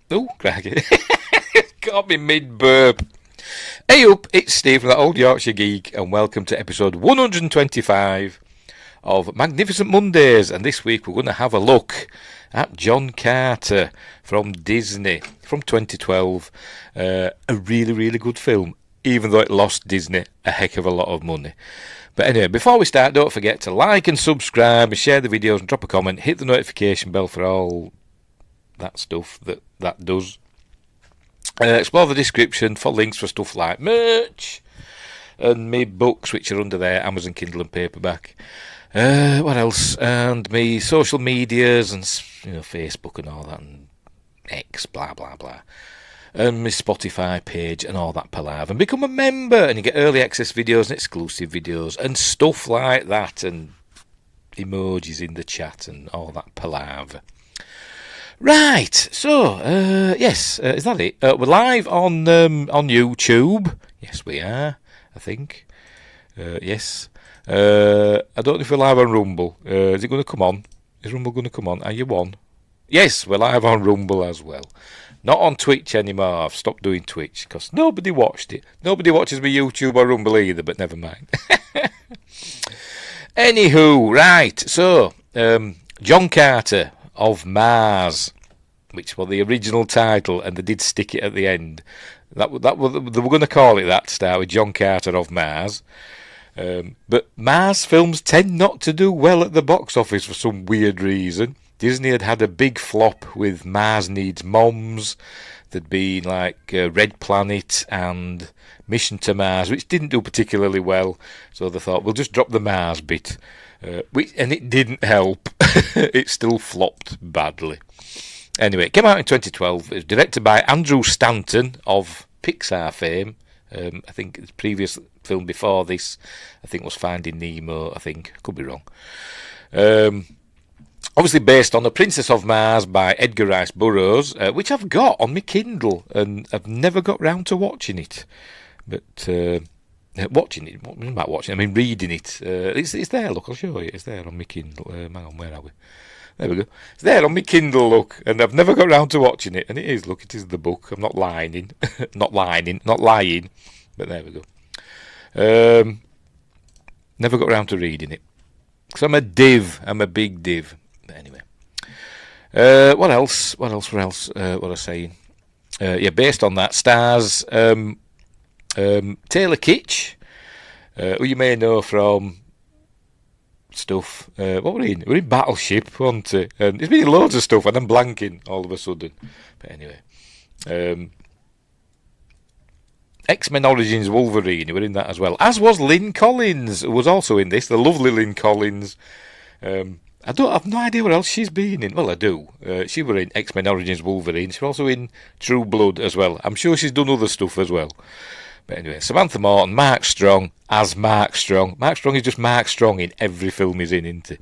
Oh, crikey. Got me mid-burp. Hey up, it's Steve from the Old Yorkshire Geek, and welcome to episode 125 of Magnificent Mondays. And this week we're going to have a look at John Carter from Disney from 2012. A really, really good film, even though it lost Disney a heck of a lot of money. But anyway, before we start, don't forget to like and subscribe and share the videos and drop a comment. Hit the notification bell for all that stuff that does. Explore the description for links for stuff like merch and me books, which are under there, Amazon Kindle and paperback. What else? And me social medias and Facebook and all that, and X, blah blah blah, and my Spotify page and all that palaver. And become a member, and you get early access videos and exclusive videos and stuff like that, and emojis in the chat and all that palaver. Right, so, yes, is that it? We're live on YouTube. Yes, we are, I think. Yes. I don't know if we're live on Rumble. Is it going to come on? Is Rumble going to come on? Are you on? Yes, we're live on Rumble as well. Not on Twitch anymore. I've stopped doing Twitch because nobody watched it. Nobody watches me YouTube or Rumble either, but never mind. Anywho, right, so, John Carter of Mars, which was the original title, and they did stick it at the end. They were going to call it that to start with, John Carter of Mars. But Mars films tend not to do well at the box office for some weird reason. Disney had a big flop with Mars Needs Moms. There'd been like Red Planet and Mission to Mars, which didn't do particularly well. So they thought, we'll just drop the Mars bit. And it didn't help. It still flopped badly. Anyway, it came out in 2012. It was directed by Andrew Stanton of Pixar fame. I think his previous film before this, I think, was Finding Nemo. I think, could be wrong. Obviously based on The Princess of Mars by Edgar Rice Burroughs, which I've got on my Kindle, and I've never got round to watching it. But watching it, what about watching? I mean, reading it. It's there. Look, I'll show you. It's there on my Kindle. Hang on, where are we? There we go. It's there on my Kindle, look, and I've never got round to watching it. And it is, look, it is the book. I'm not lying. not lying, but there we go. Never got round to reading it. Because I'm a div. I'm a big div. But anyway. What else? What was I saying? Yeah, based on that, stars Taylor Kitch, who you may know from stuff. What were we in? We were in Battleship, weren't we? And there's been loads of stuff, and I'm blanking all of a sudden. But anyway, X-Men Origins Wolverine, we're in that as well. As was Lynn Collins, who was also in this, the lovely Lynn Collins. I've no idea what else she's been in. Well, I do. She were in X-Men Origins Wolverine. She's also in True Blood as well. I'm sure she's done other stuff as well. But anyway, Samantha Morton, Mark Strong as Mark Strong. Mark Strong is just Mark Strong in every film he's in, isn't he?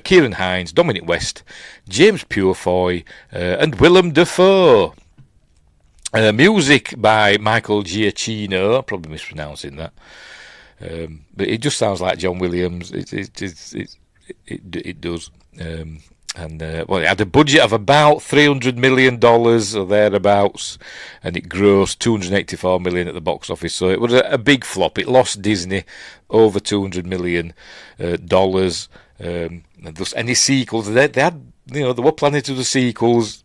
Kieran Hines, Dominic West, James Purefoy, and Willem Dafoe. Music by Michael Giacchino. I'm probably mispronouncing that. But it just sounds like John Williams. It does. Well, it had a budget of about $300 million or thereabouts, and it grossed $284 million at the box office. So it was a big flop. It lost Disney over $200 million. And thus any sequels, they had, they were planning to do sequels.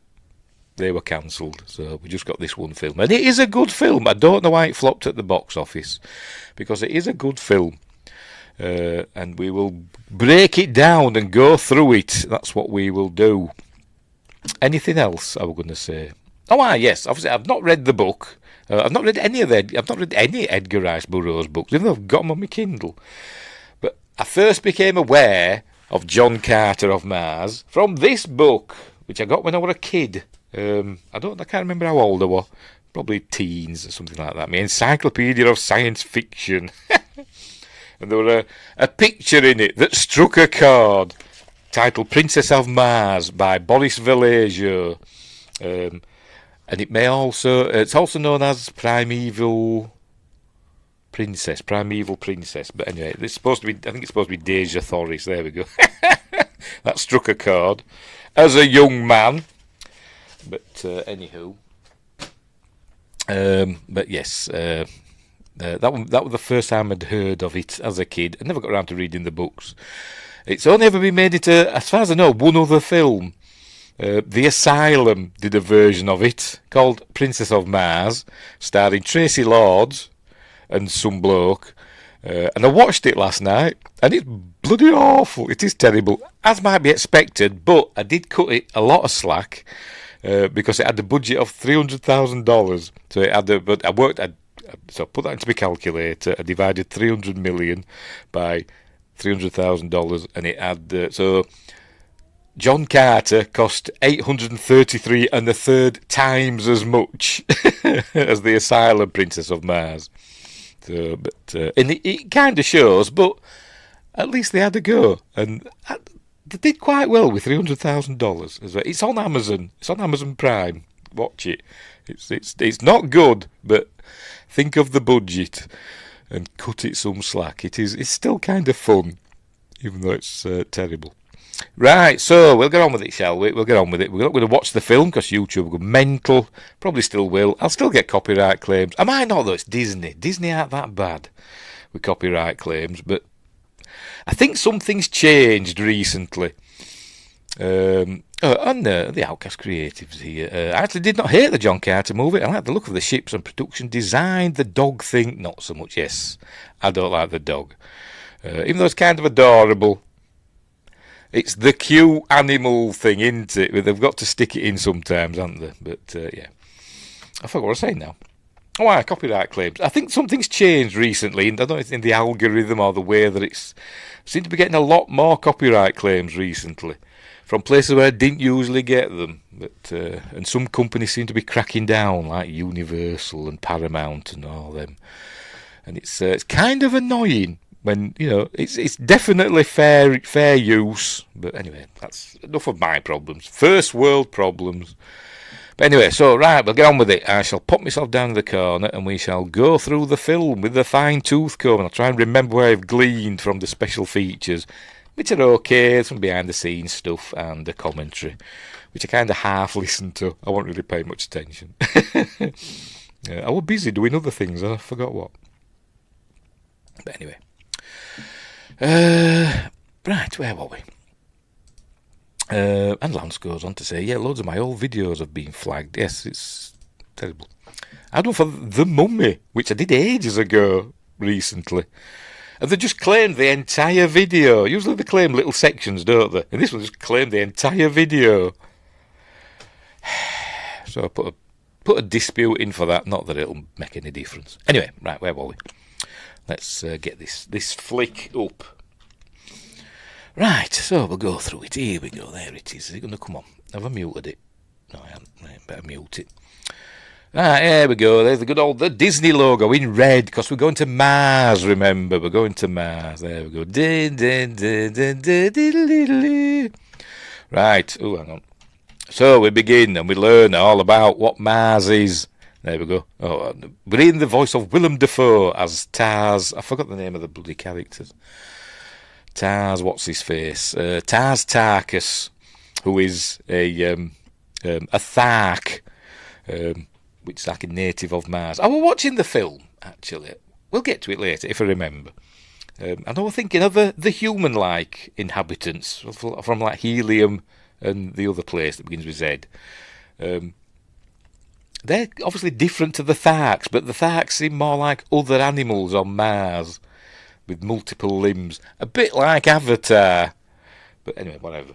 They were cancelled. So we just got this one film, and it is a good film. I don't know why it flopped at the box office, because it is a good film. And we will break it down and go through it. That's what we will do. Anything else I was going to say? Yes. Obviously, I've not read the book. I've not read any Edgar Rice Burroughs books, even though I've got them on my Kindle. But I first became aware of John Carter of Mars from this book, which I got when I was a kid. I can't remember how old I was. Probably teens or something like that. My Encyclopedia of Science Fiction. And there was a picture in it that struck a chord, titled Princess of Mars by Boris Vallejo. And it's also known as Primeval Princess. But anyway, I think it's supposed to be Deja Thoris. There we go. That struck a chord. As a young man, But anywho, but yes, that was the first time I'd heard of it as a kid. I never got around to reading the books. It's only ever been made into, as far as I know, one other film. The Asylum did a version of it called Princess of Mars, starring Tracy Lords and some bloke. And I watched it last night, and it's bloody awful. It is terrible, as might be expected, but I did cut it a lot of slack because it had a budget of $300,000. So it had, but so I put that into my calculator. I divided 300 million by $300,000, and it had so. John Carter cost 833 and a third times as much as the Asylum Princess of Mars. So, but and it kind of shows, but at least they had a go, and they did quite well with $300,000. It's on Amazon. It's on Amazon Prime. Watch it. It's not good, but think of the budget and cut it some slack. It's still kind of fun, even though it's terrible. Right, so we'll get on with it, shall we? We'll get on with it. We're not going to watch the film because YouTube will go mental. Probably still will. I'll still get copyright claims. I might not, though. It's Disney. Disney aren't that bad with copyright claims, but I think something's changed recently. And the Outcast Creatives here. I actually did not hate the John Carter movie. I like the look of the ships and production design. The dog thing, not so much. Yes, I don't like the dog. Even though it's kind of adorable. It's the cute animal thing, isn't it? They've got to stick it in sometimes, haven't they? But, yeah. I forgot what I was saying now. Oh, copyright claims. I think something's changed recently. I don't know if it's in the algorithm or the way that it's... I seem to be getting a lot more copyright claims recently from places where I didn't usually get them. But and some companies seem to be cracking down, like Universal and Paramount and all them. And it's kind of annoying. When, it's definitely fair use. But anyway, that's enough of my problems. First world problems. But anyway, so, right, we'll get on with it. I shall pop myself down in the corner and we shall go through the film with the fine-tooth comb. And I'll try and remember where I've gleaned from the special features, which are okay, some behind-the-scenes stuff and the commentary, which I kind of half listened to. I won't really pay much attention. I was busy doing other things. I forgot what. But anyway. Right, where were we? And Lance goes on to say, yeah, loads of my old videos have been flagged. Yes, it's terrible. I had one for The Mummy, which I did ages ago, recently. And they just claimed the entire video. Usually they claim little sections, don't they? And this one just claimed the entire video. So I put a dispute in for that. Not that it'll make any difference. Anyway, right, where were we? Let's get this flick up. Right, so we'll go through it. Here we go. There it is. Is it going to come on? Have I muted it? No, I haven't. Right, better mute it. Right, there we go. There's the Disney logo in red because we're going to Mars, remember. We're going to Mars. There we go. Right. Oh, hang on. So we begin and we learn all about what Mars is. There we go. Oh, we're in the voice of Willem Dafoe as Tars. I forgot the name of the bloody characters. Tars, what's his face? Tars Tarkus, who is a Thark, which is like a native of Mars. I was watching the film, actually. We'll get to it later, if I remember. And I was thinking of the human-like inhabitants from like Helium and the other place that begins with Z. They're obviously different to the Tharks, but the Tharks seem more like other animals on Mars with multiple limbs. A bit like Avatar. But anyway, whatever.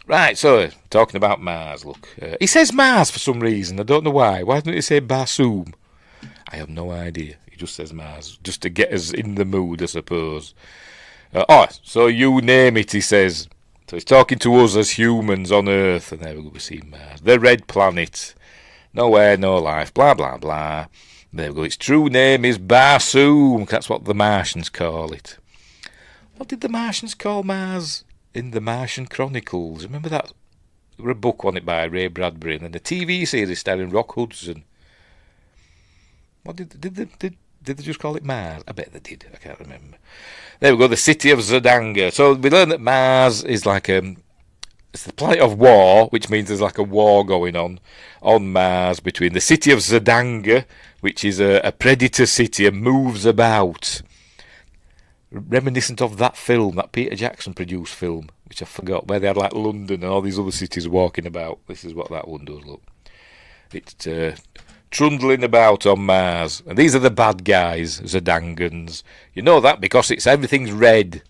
Right, so, talking about Mars, look. He says Mars for some reason. I don't know why. Why doesn't he say Barsoom? I have no idea. He just says Mars, just to get us in the mood, I suppose. So you name it, he says. So he's talking to us as humans on Earth, and there we go, we see Mars. The red planet. No air, no life, blah, blah, blah. There we go. Its true name is Barsoom. That's what the Martians call it. What did the Martians call Mars in the Martian Chronicles? Remember that? There was a book on it by Ray Bradbury, and then the TV series starring Rock Hudson. What did they just call it Mars? I bet they did. I can't remember. There we go. The city of Zodanga. So we learn that Mars is like it's the planet of war, which means there's like a war going on Mars between the city of Zodanga, which is a predator city and moves about. Reminiscent of that film, that Peter Jackson produced film, which I forgot, where they had like London and all these other cities walking about. This is what that one does look. It's trundling about on Mars. And these are the bad guys, Zodangans. You know that because everything's red.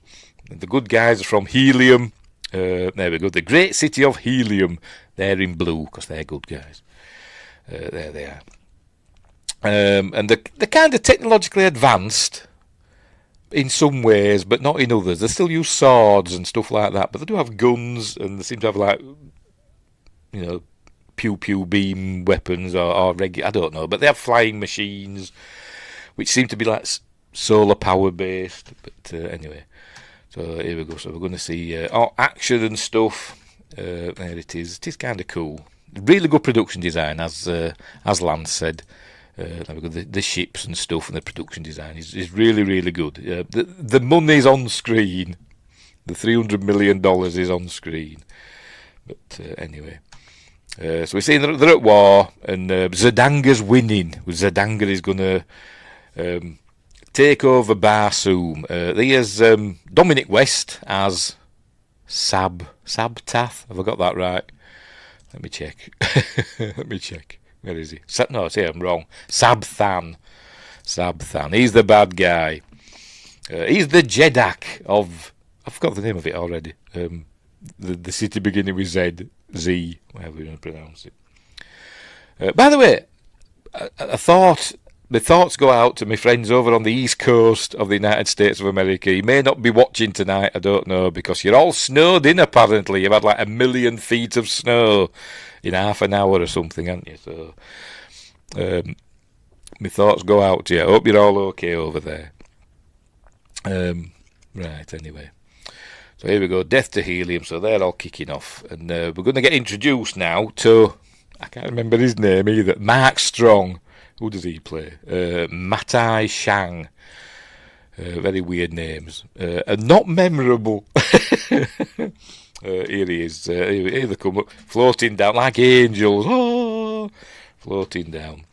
And the good guys are from Helium. There we go. The great city of Helium. They're in blue because they're good guys. There they are. And they're kind of technologically advanced in some ways, but not in others. They still use swords and stuff like that, but they do have guns, and they seem to have like, pew beam weapons or regular. I don't know, but they have flying machines, which seem to be like solar power based. But anyway, so here we go. So we're going to see action and stuff. There it is. It is kind of cool. Really good production design, as Lance said. The ships and stuff and the production design is really, really good. The money's on screen. The $300 million is on screen. But anyway. So we're seeing they're at war, and Zodanga's winning. Zodanga is going to take over Barsoom. There's Dominic West as Sabtath. Have I got that right? Let me check. Where is he? No, see, I'm wrong. Sabthan. He's the bad guy. He's the Jedak of... I forgot the name of it already. The city beginning with Z, whatever you want to pronounce it. By the way, I thought... My thoughts go out to my friends over on the east coast of the United States of America. You may not be watching tonight, I don't know, because you're all snowed in apparently. You've had like 1 million feet of snow in half an hour or something, haven't you? So, my thoughts go out to you. I hope you're all okay over there. Right, anyway. So here we go, Death to Helium. So they're all kicking off. And we're going to get introduced now to, I can't remember his name either, Mark Strong. Who does he play? Matai Shang. Very weird names. And not memorable. Here he is. Here they come up, floating down like angels. Oh, floating down.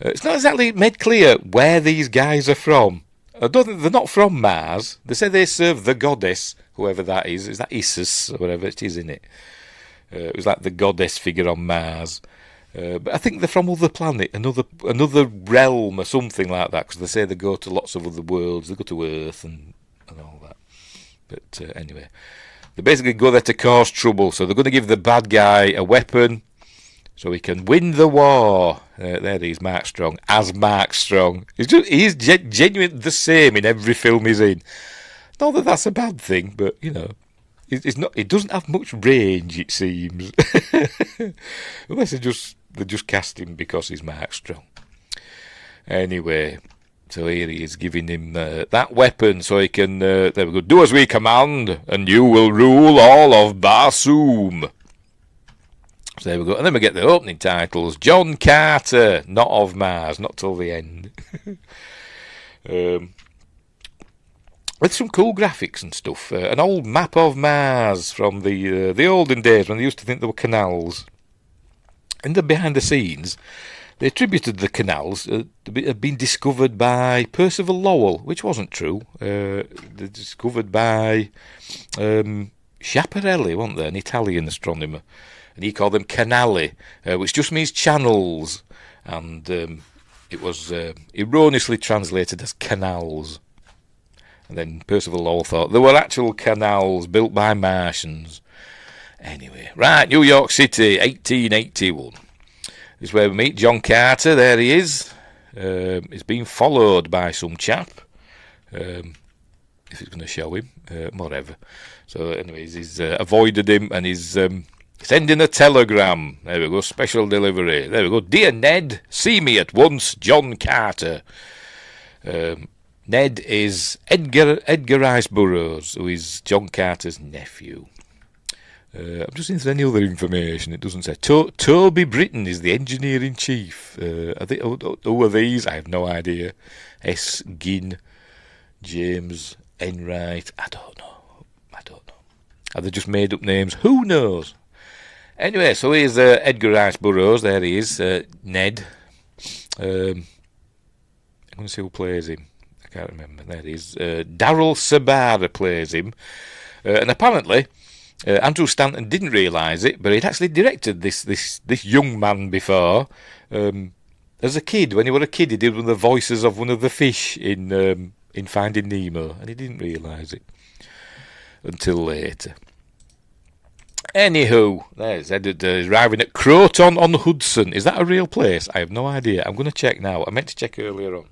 It's not exactly made clear where these guys are from. I don't think they're not from Mars. They say they serve the goddess, whoever that is. Is that Isis or whatever it is, isn't it? It was like the goddess figure on Mars. But I think they're from other planet, another realm or something like that, because they say they go to lots of other worlds. They go to Earth and all that. But anyway, they basically go there to cause trouble. So they're going to give the bad guy a weapon so he can win the war. There he is, Mark Strong, as Mark Strong. He's genuinely the same in every film he's in. Not that that's a bad thing, but, it's not. It doesn't have much range, it seems. Unless they just cast him because he's Mark Strong. Anyway, so here he is giving him that weapon so he can, there we go, do as we command and you will rule all of Barsoom. So there we go. And then we get the opening titles. John Carter, not of Mars, not till the end. With some cool graphics and stuff. An old map of Mars from the olden days when they used to think there were canals. In the behind the scenes, they attributed the canals to have been discovered by Percival Lowell, which wasn't true. They're discovered by Schiaparelli, weren't they? An Italian astronomer. And he called them canali, which just means channels. And it was erroneously translated as canals. And then Percival Lowell thought there were actual canals built by Martians. Anyway, right, New York City, 1881. This is where we meet John Carter. There he is. He's being followed by some chap. If he's going to show him, whatever. So, anyways, he's avoided him and he's sending a telegram. There we go, special delivery. There we go. Dear Ned, see me at once, John Carter. Ned is Edgar Rice Burroughs, who is John Carter's nephew. I'm just seeing if there's any other information. It doesn't say. Toby Britton is the engineer-in-chief. Who are these? I have no idea. S. Ginn, James Enright. I don't know. Have they just made up names? Who knows? Anyway, so here's Edgar Rice Burroughs. There he is, Ned. I'm going to see who plays him. I can't remember. There he is. Daryl Sabara plays him. And apparently, Andrew Stanton didn't realise it, but he'd actually directed this young man before. As a kid, when he was a kid, he did one of the voices of one of the fish in Finding Nemo, and he didn't realise it until later. Anywho, there's Ed arriving at Croton-on-Hudson. Is that a real place? I have no idea. I'm going to check now. I meant to check earlier on.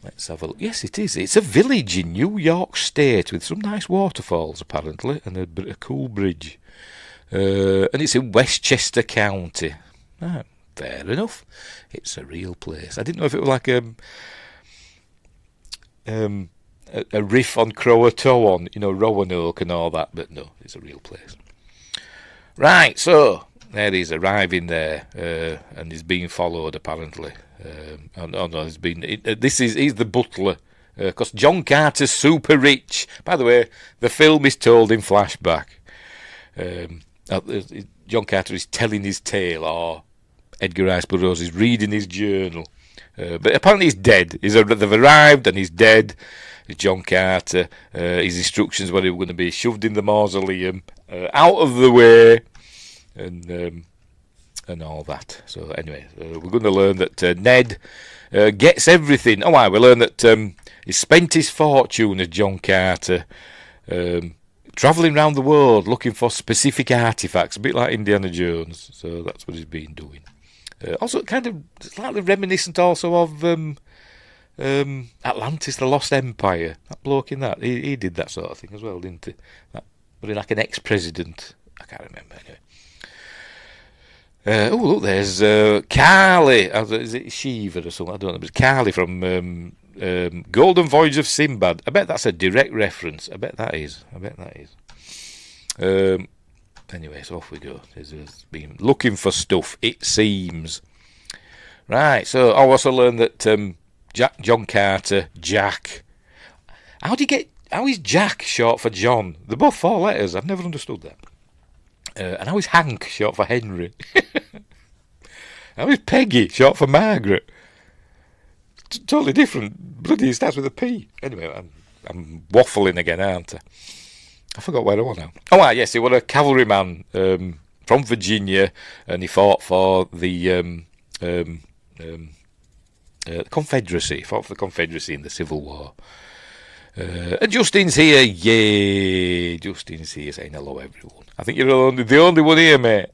Let's have a look. Yes, it is. It's a village in New York State with some nice waterfalls, apparently, and a cool bridge. And it's in Westchester County. Ah, fair enough. It's a real place. I didn't know if it was like a riff on Croatoan, Roanoke and all that, but no, it's a real place. Right, so there he's arriving there, and he's being followed apparently. He's the butler, because John Carter's super rich. By the way, the film is told in flashback. John Carter is telling his tale, or Edgar Rice Burroughs is reading his journal. But apparently he's dead. They've arrived and he's dead. John Carter. His instructions were he was going to be shoved in the mausoleum, out of the way, and all that. So anyway, we're going to learn that Ned gets everything. We learn that he spent his fortune as John Carter, travelling around the world looking for specific artefacts, a bit like Indiana Jones. So that's what he's been doing. Also, kind of slightly reminiscent also of Atlantis, the Lost Empire. That bloke in that, he did that sort of thing as well, didn't he? But like an ex-president. I can't remember anyway. Look, there's Carly. Is it Shiva or something? I don't know. But Carly from Golden Voyage of Sinbad. I bet that's a direct reference. I bet that is. Anyway, so off we go. He's been looking for stuff, it seems. Right, so I also learned that John Carter, Jack. How is Jack short for John? They're both 4 letters. I've never understood that. And how is Hank short for Henry? How is Peggy short for Margaret? Totally different. Bloody, it starts with a P. Anyway, I'm waffling again, aren't I? I forgot where I was now. Yes, he was a cavalryman from Virginia, and he fought for the Confederacy. He fought for the Confederacy in the Civil War. And Justin's here. Yay! Justin's here saying hello, everyone. I think you're the only one here, mate.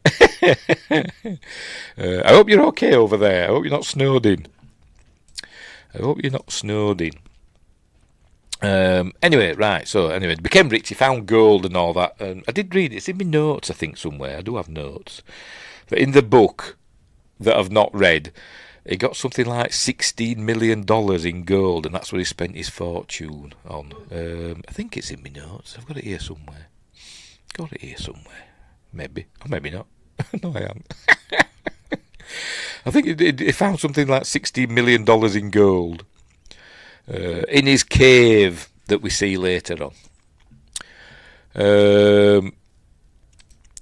I hope you're okay over there. I hope you're not snowed in. Anyway, right, so became rich, he found gold and all that, and I did read it, it's in my notes, I think, somewhere, I do have notes, but in the book that I've not read, he got something like $16 million in gold, and that's what he spent his fortune on. I think it's in my notes, I've got it here somewhere, maybe, or maybe not, no I haven't. I think he found something like $16 million in gold, in his cave that we see later on.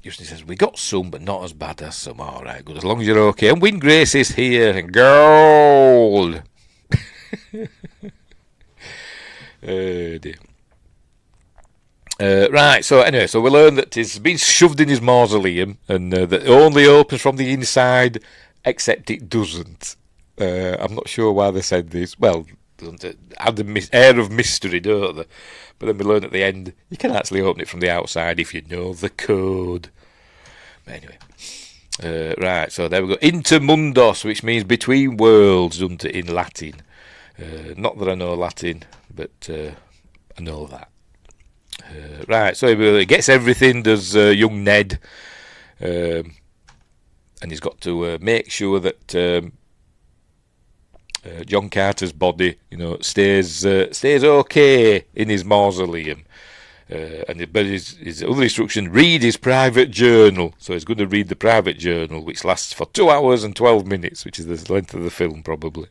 Justin says, we got some, but not as bad as some. All right, good, as long as you're okay. And Win Grace is here. Gold! Dear. Right, so we learn that he's been shoved in his mausoleum, and that it only opens from the inside, except it doesn't. I'm not sure why they said this. Well, doesn't it add the air of mystery, don't they? But then we learn at the end you can actually open it from the outside if you know the code. But anyway, right, so there we go. Intermundos, which means between worlds, doesn't it, in Latin? Not that I know Latin, but I know that. Right, so he gets everything, does young Ned, and he's got to make sure that John Carter's body, stays okay in his mausoleum. But his other instruction, read his private journal. So he's going to read the private journal, which lasts for 2 hours and 12 minutes, which is the length of the film, probably.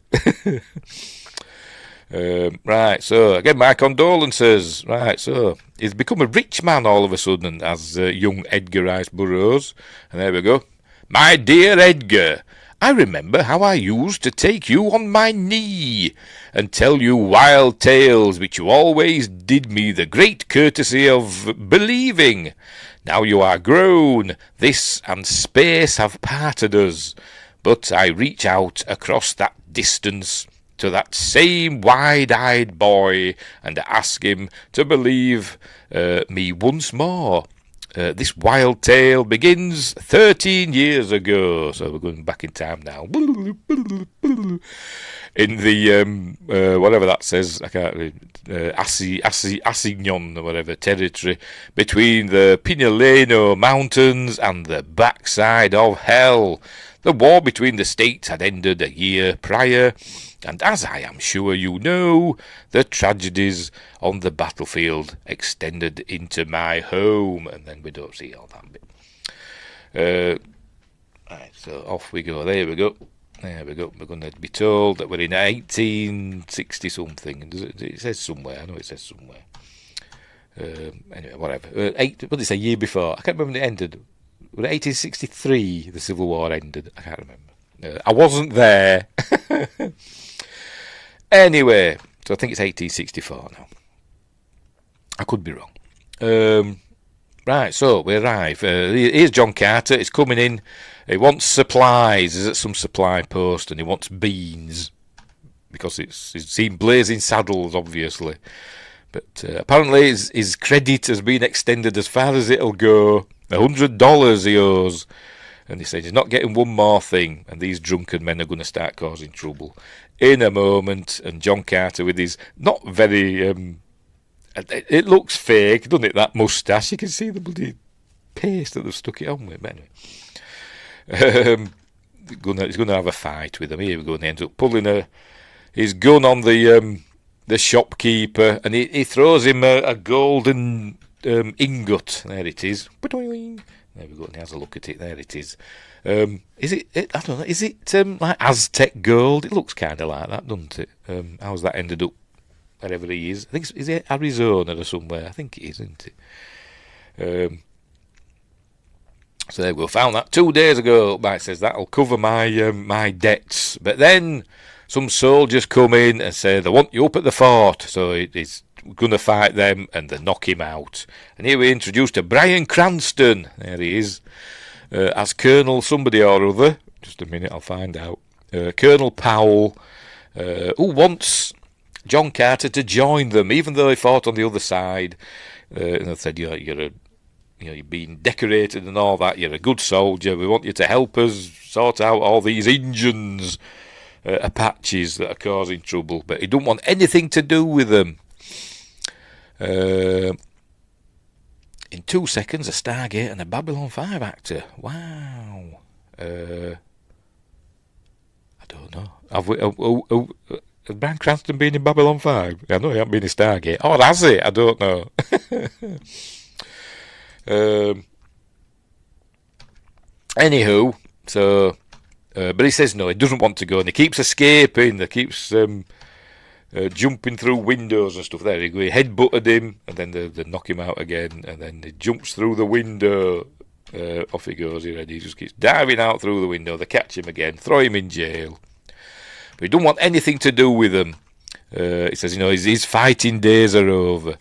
Right, so again, my condolences. Right, so he's become a rich man all of a sudden as young Edgar Rice Burroughs. And there we go. My dear Edgar, I remember how I used to take you on my knee and tell you wild tales which you always did me the great courtesy of believing. Now you are grown, this and space have parted us, but I reach out across that distance to that same wide-eyed boy and ask him to believe me once more. This wild tale begins 13 years ago, so we're going back in time now. In the whatever that says, I can't read. Assignon or whatever territory between the Pinaleno Mountains and the backside of hell. The war between the states had ended a year prior, and as I am sure you know, the tragedies on the battlefield extended into my home. And then we don't see all that bit. Right, so off we go. There we go. There we go. We're going to be told that we're in 1860 something. It says somewhere. I know it says somewhere. Anyway, whatever. What did it say? Year before? I can't remember when it ended. Was it 1863 the Civil War ended? I can't remember. I wasn't there. Anyway, so I think it's 1864 now. I could be wrong. Right, so we arrive. Here's John Carter. He's coming in. He wants supplies. He's at some supply post and he wants beans. Because he's seen blazing saddles, obviously. But apparently his credit has been extended as far as it'll go. $100 he owes. And he says he's not getting one more thing. And these drunken men are going to start causing trouble in a moment. And John Carter with his not very... it looks fake, doesn't it, that moustache? You can see the bloody paste that they've stuck it on with. But anyway. He's going to have a fight with them. Here we go. And he ends up pulling his gun on the shopkeeper. And he throws him a golden ingot. There it is. There we go, and he has a look at it. There it is. Is it? I don't know. Is it like Aztec gold? It looks kind of like that, doesn't it? How's that ended up wherever he is? I think is it Arizona or somewhere? I think it is, isn't it? So there we go. Found that 2 days ago. It says that'll cover my debts. But then some soldiers come in and say they want you up at the fort. So it's going to fight them and they knock him out. And here we're introduced to Bryan Cranston. There he is. As Colonel somebody or other. Just a minute, I'll find out. Colonel Powell, who wants John Carter to join them, even though he fought on the other side. And they said, you're being decorated and all that. You're a good soldier. We want you to help us sort out all these Injuns, Apaches that are causing trouble. But he don't want anything to do with them. In 2 seconds, a Stargate and a Babylon 5 actor. Wow. I don't know. Has Bryan Cranston been in Babylon 5? I know he hasn't been in Stargate. Oh, has he? I don't know. Anywho, so... but he says no, he doesn't want to go, and he keeps escaping. He keeps... jumping through windows and stuff. There he goes. He headbutted him, and then they knock him out again, and then he jumps through the window. Off he goes. He just keeps diving out through the window. They catch him again, throw him in jail. But he don't want anything to do with them. He says, his fighting days are over.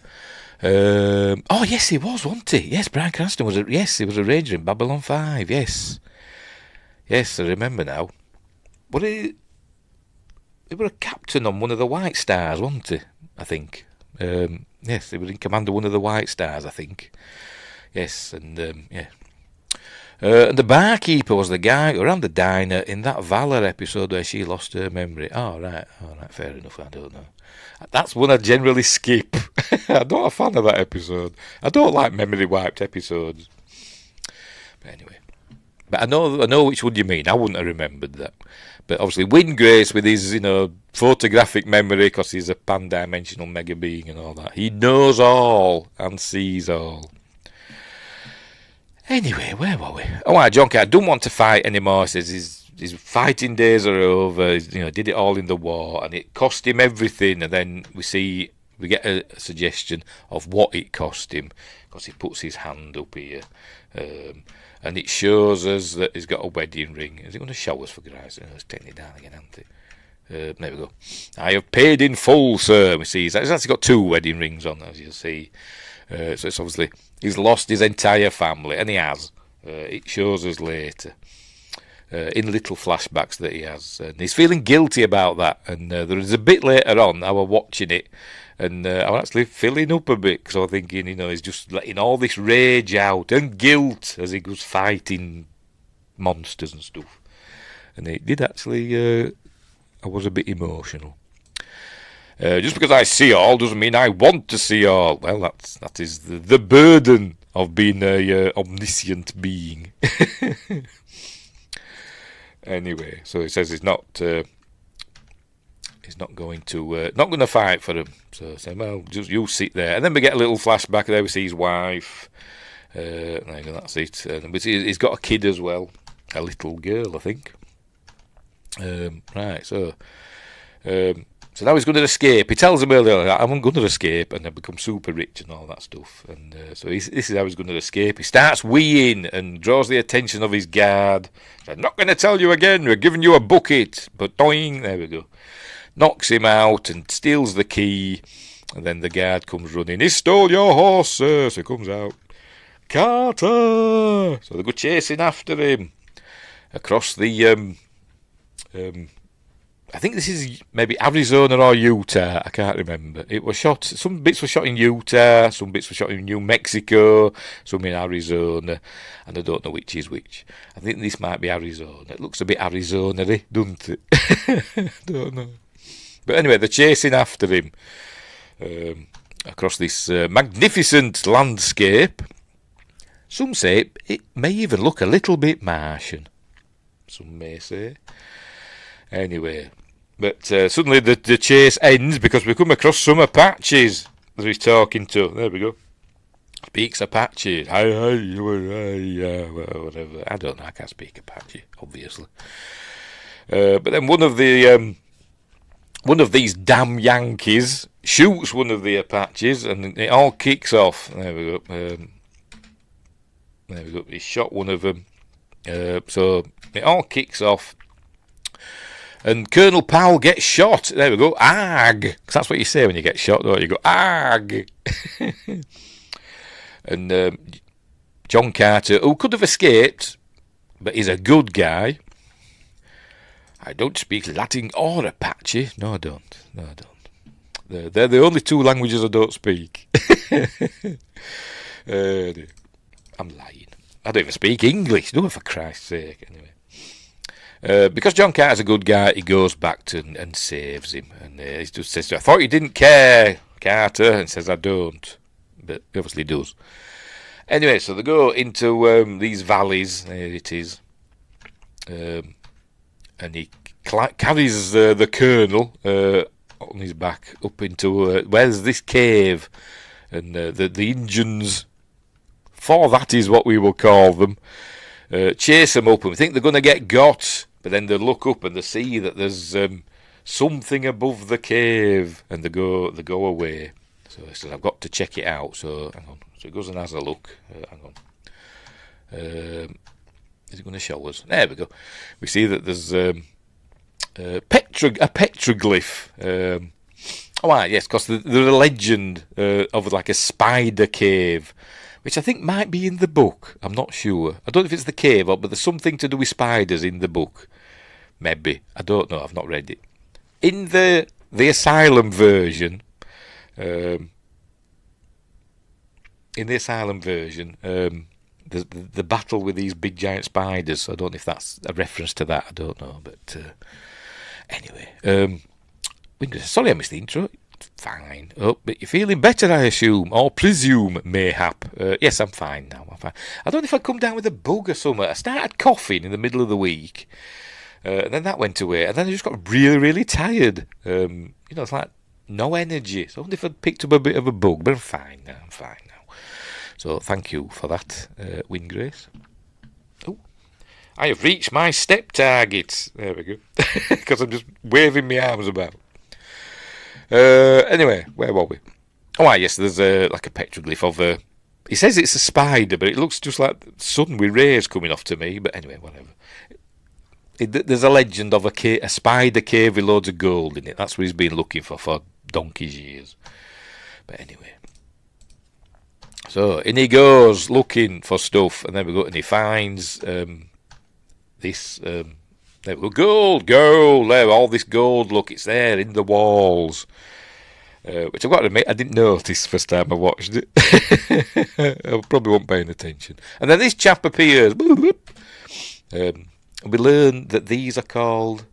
Oh yes, he was, wasn't he? Yes, Bryan Cranston was. He was a ranger in Babylon 5. Yes, I remember now. What he was a captain on one of the White Stars, wasn't he? I think. Yes, he was in command of one of the White Stars, I think. Yes, and yeah. And the barkeeper was the guy who ran the diner in that Valor episode where she lost her memory. Oh, right, fair enough, I don't know. That's one I generally skip. I'm not a fan of that episode. I don't like memory wiped episodes. But anyway. But I know which one you mean. I wouldn't have remembered that. But obviously Wyngrace with his, photographic memory, because he's a pan-dimensional mega being and all that. He knows all and sees all. Anyway, where were we? Oh, John Carter don't want to fight anymore. He says his fighting days are over. Did it all in the war, and it cost him everything. And then we get a suggestion of what it cost him, because he puts his hand up here, and it shows us that he's got a wedding ring. Is it going to show us, for Christ's sake? It's taking it down again, hasn't it? There we go. I have paid in full, sir. We see he's actually got 2 wedding rings on, as you'll see. So it's obviously he's lost his entire family, and he has. It shows us later in little flashbacks that he has, and he's feeling guilty about that. And there is a bit later on, I was watching it, and I was actually filling up a bit, because I was thinking, he's just letting all this rage out and guilt as he goes fighting monsters and stuff. And it did actually. I was a bit emotional. Just because I see all doesn't mean I want to see all. Well, that is the burden of being a omniscient being. Anyway, so he says he's not going to fight for him. So I say, well, just you sit there, and then we get a little flashback there. We see his wife. That's it. And we see he's got a kid as well, a little girl, I think. Right, so now he's going to escape. He tells him earlier, I'm going to escape and then become super rich and all that stuff. And so this is how he's going to escape. He starts weeing and draws the attention of his guard. I'm not going to tell you again, we're giving you a bucket. But doing, there we go. Knocks him out and steals the key. And then the guard comes running. He stole your horse, sir. So he comes out. Carter! So they go chasing after him across the... I think this is maybe Arizona or Utah. I can't remember. It was shot. Some bits were shot in Utah. Some bits were shot in New Mexico. Some in Arizona, and I don't know which is which. I think this might be Arizona. It looks a bit Arizona-y, doesn't it? Don't know. But anyway, they're chasing after him across this magnificent landscape. Some say it may even look a little bit Martian. Some may say. Anyway, but suddenly the chase ends because we come across some Apaches that he's talking to. There we go. Speaks Apache. Hi, whatever. I don't know. I can't speak Apache, obviously. But then one of these damn Yankees shoots one of the Apaches, and it all kicks off. There we go. There we go. He shot one of them. So it all kicks off. And Colonel Powell gets shot. There we go. Ag. Because that's what you say when you get shot, don't you? You go, ag. And John Carter, who could have escaped, but he's a good guy. I don't speak Latin or Apache. No, I don't. They're the only 2 languages I don't speak. I'm lying. I don't even speak English. No, for Christ's sake. Anyway. Because John Carter's a good guy, he goes back to and saves him. And he just says, I thought you didn't care, Carter. And says, I don't. But he obviously does. Anyway, so they go into these valleys. There it is. And he carries the colonel on his back up into where's this cave. And the Indians, for that is what we will call them, chase them up. And we think they're going to get got. But then they look up and they see that there's something above the cave, and they go away. So he says, I've got to check it out. So hang on. So he goes and has a look. Hang on. Is it going to show us? There we go. We see that there's a petroglyph. Yes, because there's a legend of like a spider cave, which I think might be in the book. I'm not sure. I don't know if it's the cave but there's something to do with spiders in the book. Maybe. I don't know. I've not read it. In the Asylum version, the battle with these big giant spiders. I don't know if that's a reference to that. I don't know. But anyway, sorry I missed the intro. Fine. Oh, but you're feeling better, I assume, or presume, mayhap. Yes, I'm fine now. I'm fine. I don't know if I'd come down with a bug or something. I started coughing in the middle of the week, and then that went away, and then I just got really, really tired. It's like no energy. So I wonder if I'd picked up a bit of a bug, but I'm fine now. So thank you for that, Wingrace. Oh, I have reached my step target. There we go. Because I'm just waving my arms about. Anyway, where were we? Oh, yes, there's like a petroglyph of a... He says it's a spider, but it looks just like the sun with rays coming off to me. But anyway, whatever. There's a legend of a spider cave with loads of gold in it. That's what he's been looking for donkey's years. But anyway. So, in he goes, looking for stuff. And then we go, and he finds this... there we go, gold, there, all this gold, look, it's there in the walls. Which I've got to admit, I didn't notice first time I watched it. I probably wasn't paying attention. And then this chap appears. We learn that these are called,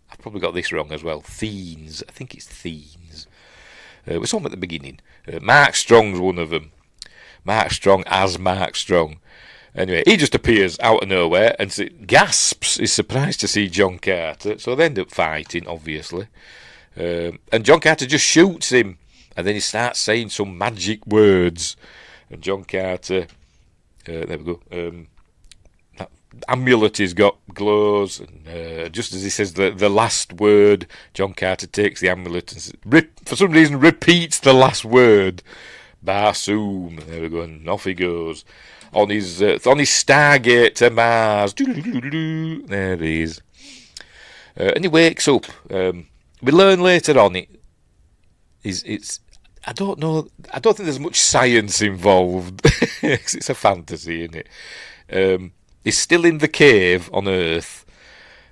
I've probably got this wrong as well, Theens. I think it's Theens. We saw them at the beginning. Mark Strong's one of them. Mark Strong as Mark Strong. Anyway, he just appears out of nowhere and gasps. He's surprised to see John Carter. So they end up fighting, obviously. And John Carter just shoots him. And then he starts saying some magic words. And John Carter, there we go, that amulet he's got glows. And just as he says the last word, John Carter takes the amulet and for some reason repeats the last word. Barsoom. There we go, and off he goes. On his Stargate to Mars. There he is. And he wakes up. We learn later on it's I don't know. I don't think there's much science involved. It's a fantasy, isn't it? He's still in the cave on Earth.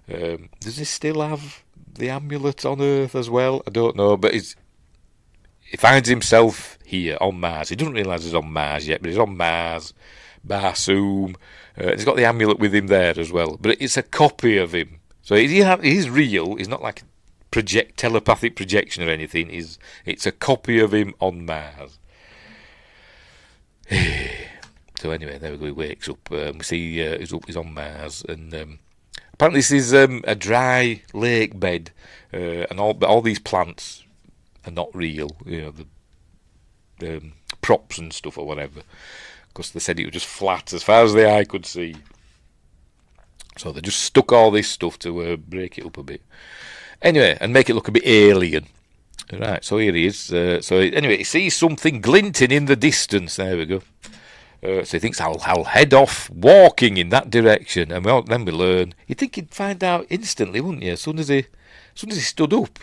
Does he still have the amulet on Earth as well? I don't know, but he finds himself here on Mars. He doesn't realise he's on Mars yet, but he's on Mars. Barsoom. He's got the amulet with him there as well, but it's a copy of him. So he's real. He's not like telepathic projection or anything. It's a copy of him on Mars. So anyway, there we go. He wakes up. We see he's on Mars, and apparently this is a dry lake bed, and all these plants are not real. You know, the props and stuff or whatever. Because they said it was just flat as far as the eye could see. So they just stuck all this stuff to break it up a bit. Anyway, and make it look a bit alien. Right, so here he is. Anyway, he sees something glinting in the distance. There we go. So he thinks, I'll head off walking in that direction. And then we learn. You'd think he'd find out instantly, wouldn't you? As soon as he stood up.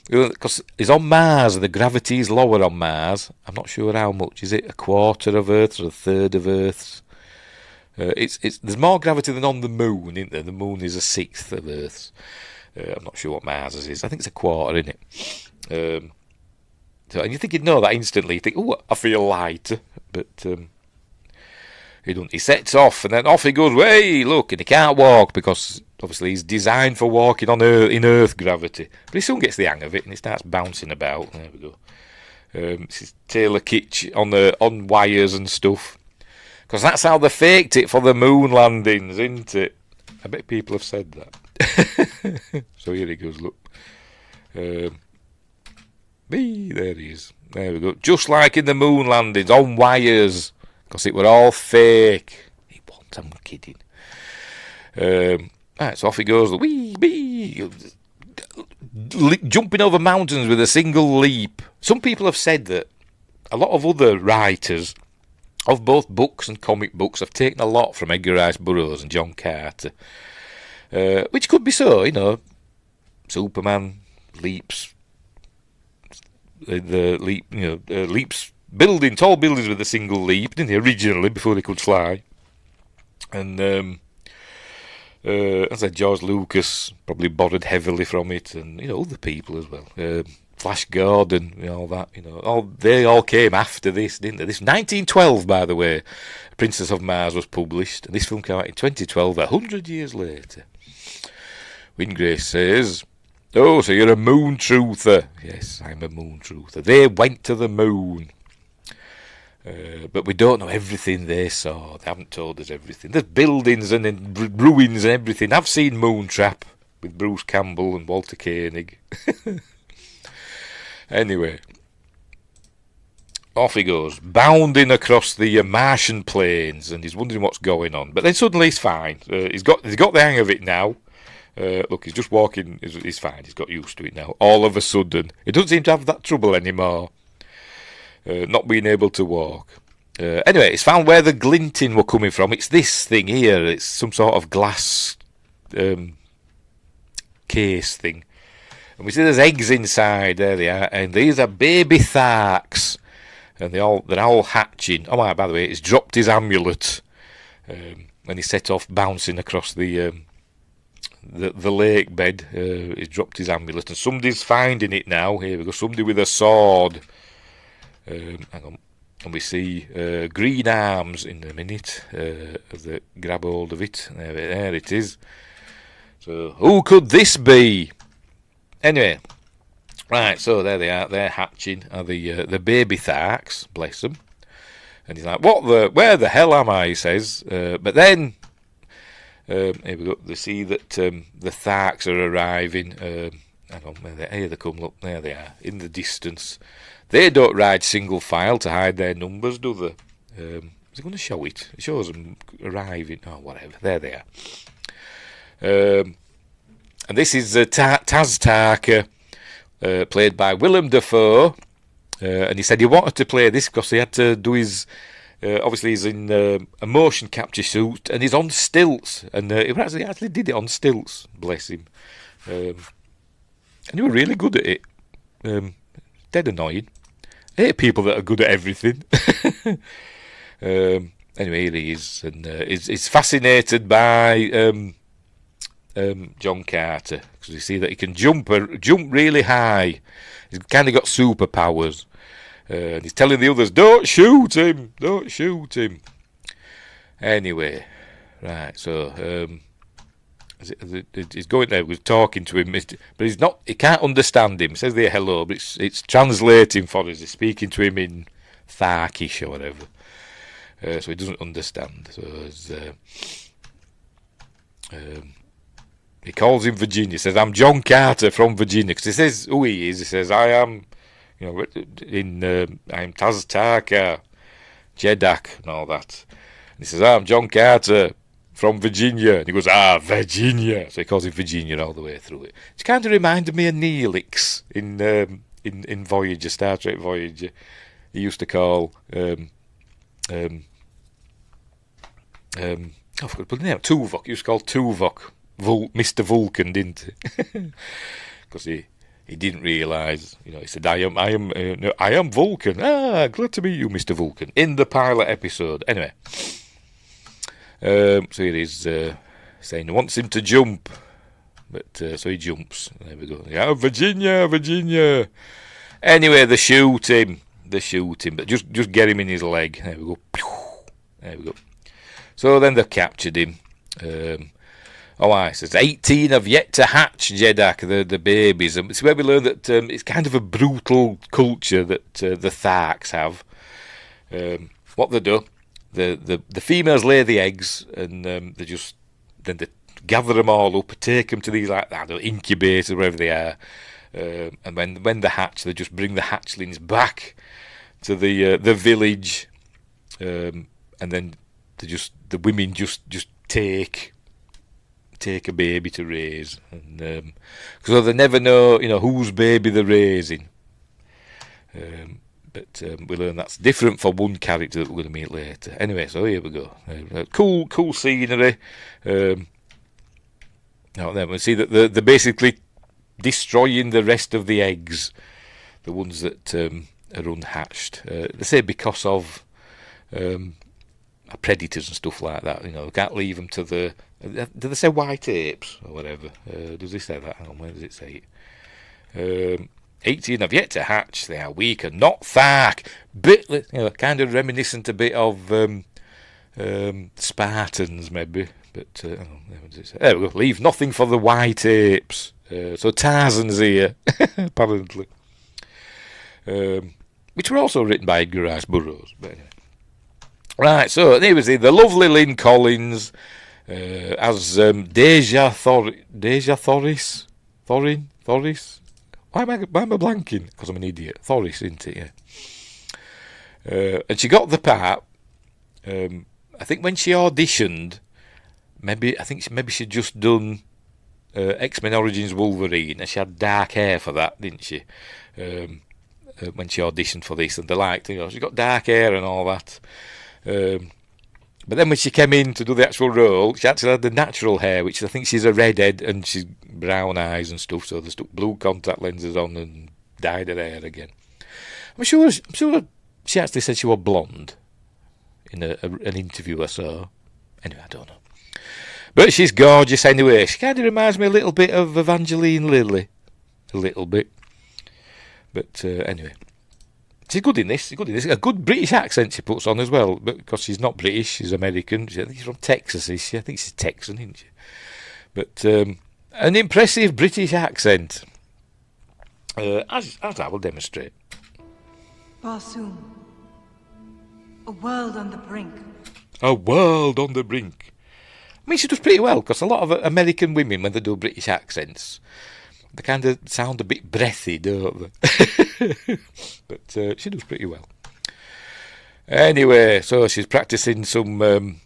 Because he's on Mars, and the gravity is lower on Mars. I'm not sure how much. Is it a quarter of Earth's or a third of Earth's? There's more gravity than on the Moon, isn't there? The Moon is a sixth of Earth's. I'm not sure what Mars's is. I think it's a quarter, isn't it? And you think he'd know that instantly. You think, oh, I feel light. But he doesn't. He sets off, and then off he goes. Hey, look, and he can't walk because obviously he's designed for walking on in Earth gravity. But he soon gets the hang of it, and he starts bouncing about. There we go. This is Taylor Kitch on wires and stuff. Because that's how they faked it for the moon landings, isn't it? I bet people have said that. So here he goes, look. There he is. There we go. Just like in the moon landings, on wires. Because it were all fake. It wasn't, I'm kidding. Right, so off he goes. Jumping over mountains with a single leap. Some people have said that a lot of other writers of both books and comic books have taken a lot from Edgar Rice Burroughs and John Carter. Which could be so, you know. Superman leaps. Leaps building tall buildings with a single leap, didn't he, originally, before they could fly. And as I said, George Lucas probably borrowed heavily from it, and you know, other people as well. Flash Gordon, you know, all that, you know, they all came after this, didn't they? This 1912, by the way, Princess of Mars was published, and this film came out in 2012, 100 years later. Wingrace says, "Oh, so you're a moon truther?" Yes, I'm a moon truther. They went to the moon. But we don't know everything they saw. They haven't told us everything. There's buildings and ruins and everything. I've seen Moontrap with Bruce Campbell and Walter Koenig. Anyway. off he goes, bounding across the Martian plains, and he's wondering what's going on. But then suddenly he's fine. He's got the hang of it now. Look, he's just walking. He's fine. He's got used to it now. All of a sudden, he doesn't seem to have that trouble anymore. Not being able to walk. Anyway, it's found where the glinting were coming from. It's this thing here. It's some sort of glass case thing. And we see there's eggs inside. There they are. And these are baby tharks. And they're all hatching. Oh, by the way, he's dropped his amulet when he set off bouncing across the lake bed. He's dropped his amulet, and somebody's finding it now. Here we go. Somebody with a sword. Hang on. And we see green arms in a minute. As they grab hold of it. There it is. So who could this be? Anyway. Right, so there they are. They're hatching. Are the baby tharks, bless them. And he's like, where the hell am I? He says. But then, here we go. They see that the tharks are arriving. Hang on, here they come. Look, there they are in the distance. They don't ride single file to hide their numbers, do they? Is it going to show it? It shows them arriving. Oh, whatever. There they are. And this is Taz Tarker. Played by Willem Dafoe, and he said he wanted to play this because he had to do his. Obviously, he's in a motion capture suit and he's on stilts, and he actually did it on stilts. Bless him, and he was really good at it. Dead annoying. I hate people that are good at everything. Anyway, here he is, and he's fascinated by John Carter, because you see that he can jump really high. He's kind of got superpowers, and he's telling the others, don't shoot him. Anyway, right, so he's going there, we're talking to him, but he can't understand him. He says there hello, but it's translating for us. He's speaking to him in Tharkish or whatever, so he doesn't understand. So he calls him Virginia. He says, I'm John Carter from Virginia. Because he says who he is. He says, I am, I'm Taz Tarker, Jeddak, and all that. And he says, I'm John Carter from Virginia. And he goes, Virginia. So he calls him Virginia all the way through it. It kind of reminded me of Neelix in Voyager, Star Trek Voyager. He used to call, I forgot the name, Tuvok. He used to call Tuvok Mr. Vulcan, didn't he? Because he didn't realise, he said, I am Vulcan. Glad to meet you, Mr. Vulcan, in the pilot episode. Anyway, so here he's saying he wants him to jump, but so he jumps. There we go. Yeah, Virginia. Anyway, they shoot him, but just get him in his leg. There we go. There we go. So then they've captured him. It says 18 have yet to hatch, Jeddak, the babies. And it's where we learn that it's kind of a brutal culture that the Tharks have. What they do, the females lay the eggs, and they gather them all up, take them to these incubators, wherever they are. And when they hatch, they just bring the hatchlings back to the village, and then the women just take a baby to raise, and so they never know whose baby they're raising. But we learn that's different for one character that we're going to meet later. Anyway, so here we go. Cool scenery. Now then we see that they're basically destroying the rest of the eggs, the ones that are unhatched. They say because of predators and stuff like that. They can't leave them to the. Do they say white apes or whatever? Does he say that? Hang on, where does it say it? 18 have yet to hatch. They are weak and not Thark. Kind of reminiscent a bit of Spartans, maybe. But hang on, where does it say? There we go. Leave nothing for the white apes. So Tarzan's here, apparently. Which were also written by Edgar Rice Burroughs. But anyway. Right, so here we see the lovely Lynn Collins as Deja Thoris. Why am I blanking? Because I'm an idiot. Thoris, isn't it? And she got the part. I think when she auditioned, maybe she'd just done X-Men Origins Wolverine, and she had dark hair for that, didn't she? When she auditioned for this, and they liked, she got dark hair and all that. But then when she came in to do the actual role, she actually had the natural hair, which I think she's a redhead and she's brown eyes and stuff, so they stuck blue contact lenses on and dyed her hair again. I'm sure she actually said she was blonde in an interview I saw. Anyway, I don't know. But she's gorgeous anyway. She kind of reminds me a little bit of Evangeline Lilly. A little bit. But anyway. She's good in this. A good British accent she puts on as well, but because she's not British, she's American. I think she's from Texas, is she? I think she's Texan, isn't she? But an impressive British accent, as I will demonstrate. Barsoom. A world on the brink. A world on the brink. I mean, she does pretty well, because a lot of American women, when they do British accents, they kind of sound a bit breathy, don't they? But she does pretty well. Anyway, so she's practising some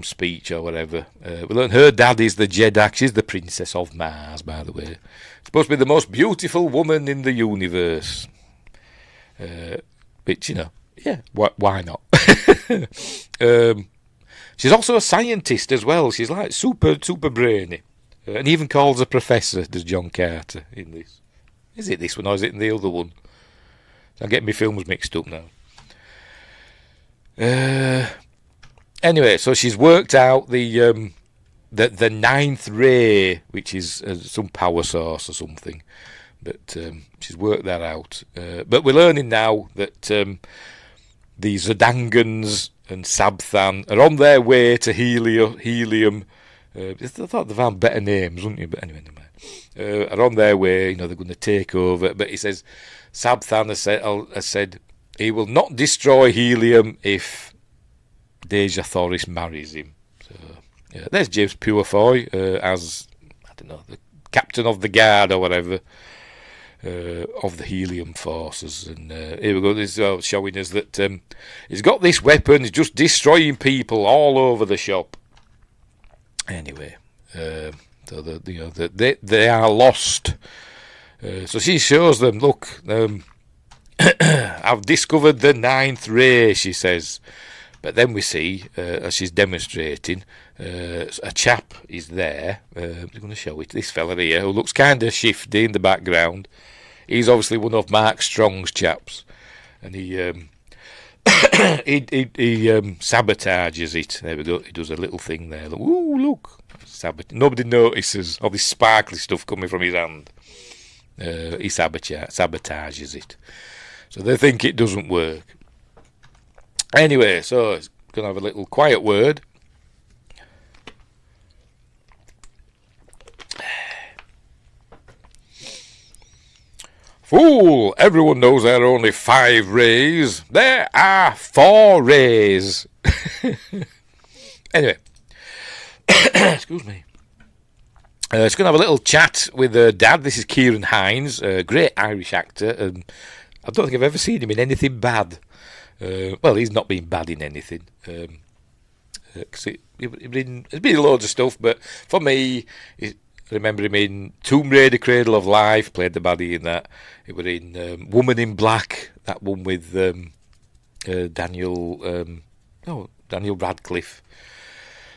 speech or whatever. We learn her dad is the Jedi. She's the Princess of Mars, by the way. Supposed to be the most beautiful woman in the universe. Which, yeah, why not? She's also a scientist as well. She's like super brainy. And even calls a professor, does John Carter, in this. Is it this one or is it in the other one? I'm getting my films mixed up now. Anyway, so she's worked out the ninth ray, which is some power source or something. But she's worked that out. But we're learning now that the Zodangans and Sabthan are on their way to helium. I thought they found better names, wouldn't you? But anyway, are on their way. They're going to take over. But he says Sabthan has said he will not destroy helium if Deja Thoris marries him. So yeah, there's James Purefoy as the captain of the guard or whatever of the helium forces. And here we go. This is showing us that he's got this weapon. He's just destroying people all over the shop. Anyway, so they are lost. So she shows them, look, I've discovered the ninth ray, she says. But then we see, as she's demonstrating, a chap is there. I'm going to show it. This fella here, who looks kind of shifty in the background. He's obviously one of Mark Strong's chaps. And he sabotages it. There we go. He does a little thing there. Ooh, look. Nobody notices all this sparkly stuff coming from his hand. He sabotages it. So they think it doesn't work. Anyway, so it's going to have a little quiet word. Fool! Everyone knows there are only 5 rays. There are 4 rays. Anyway. Excuse me. It's going to have a little chat with Dad. This is Kieran Hines, a great Irish actor. I don't think I've ever seen him in anything bad. Well, he's not been bad in anything. He's been loads of stuff, but for me, I remember him in Tomb Raider Cradle of Life, played the baddie in that. He was in Woman in Black, that one with Daniel Radcliffe.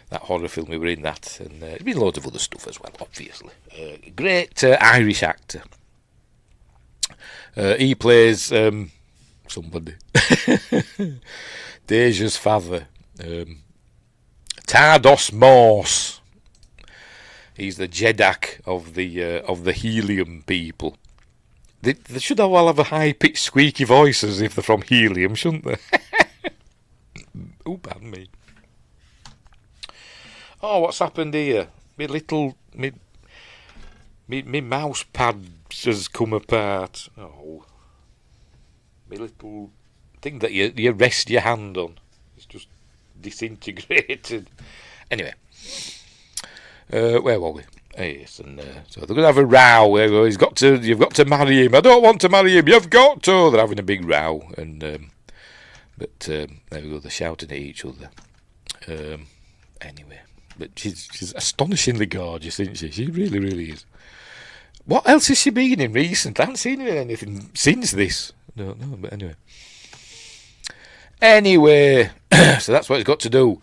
That horror film, we were in that. And there's been loads of other stuff as well, obviously. Great Irish actor. He plays somebody. Deja's father. Tardos Morse. He's the Jedak of the helium people. They should all have a high-pitched, squeaky voices if they're from helium, shouldn't they? Oh, pardon me. Oh, what's happened here? My mouse pad has come apart. Oh, my little thing that you rest your hand on. It's just disintegrated. Anyway. Where were we? Yes, and so they're going to have a row. You've got to marry him. I don't want to marry him. You've got to. They're having a big row, and But there we go, they're shouting at each other. Anyway, but she's astonishingly gorgeous, isn't she? She really, really is. What else has she been in recent? I haven't seen her in anything since this. No, but anyway. Anyway, so that's what it's got to do.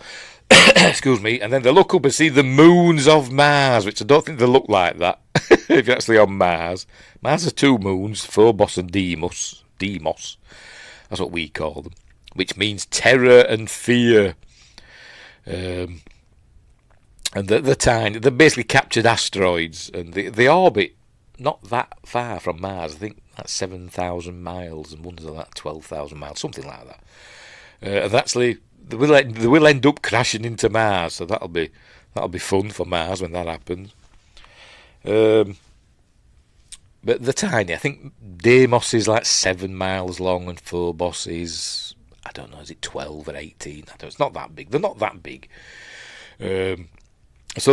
Excuse me. And then they look up and see the moons of Mars, which I don't think they look like that if you're actually on Mars. Mars has 2 moons, Phobos and Deimos. Deimos. That's what we call them. Which means terror and fear. And they're tiny. They're basically captured asteroids. And they orbit not that far from Mars. I think that's 7,000 miles. And one's like 12,000 miles. Something like that. And actually, they will end up crashing into Mars. So that'll be fun for Mars when that happens. But they're tiny. I think Deimos is like 7 miles long and Phobos is, I don't know, is it 12 or 18? I don't know. It's not that big. They're not that big. So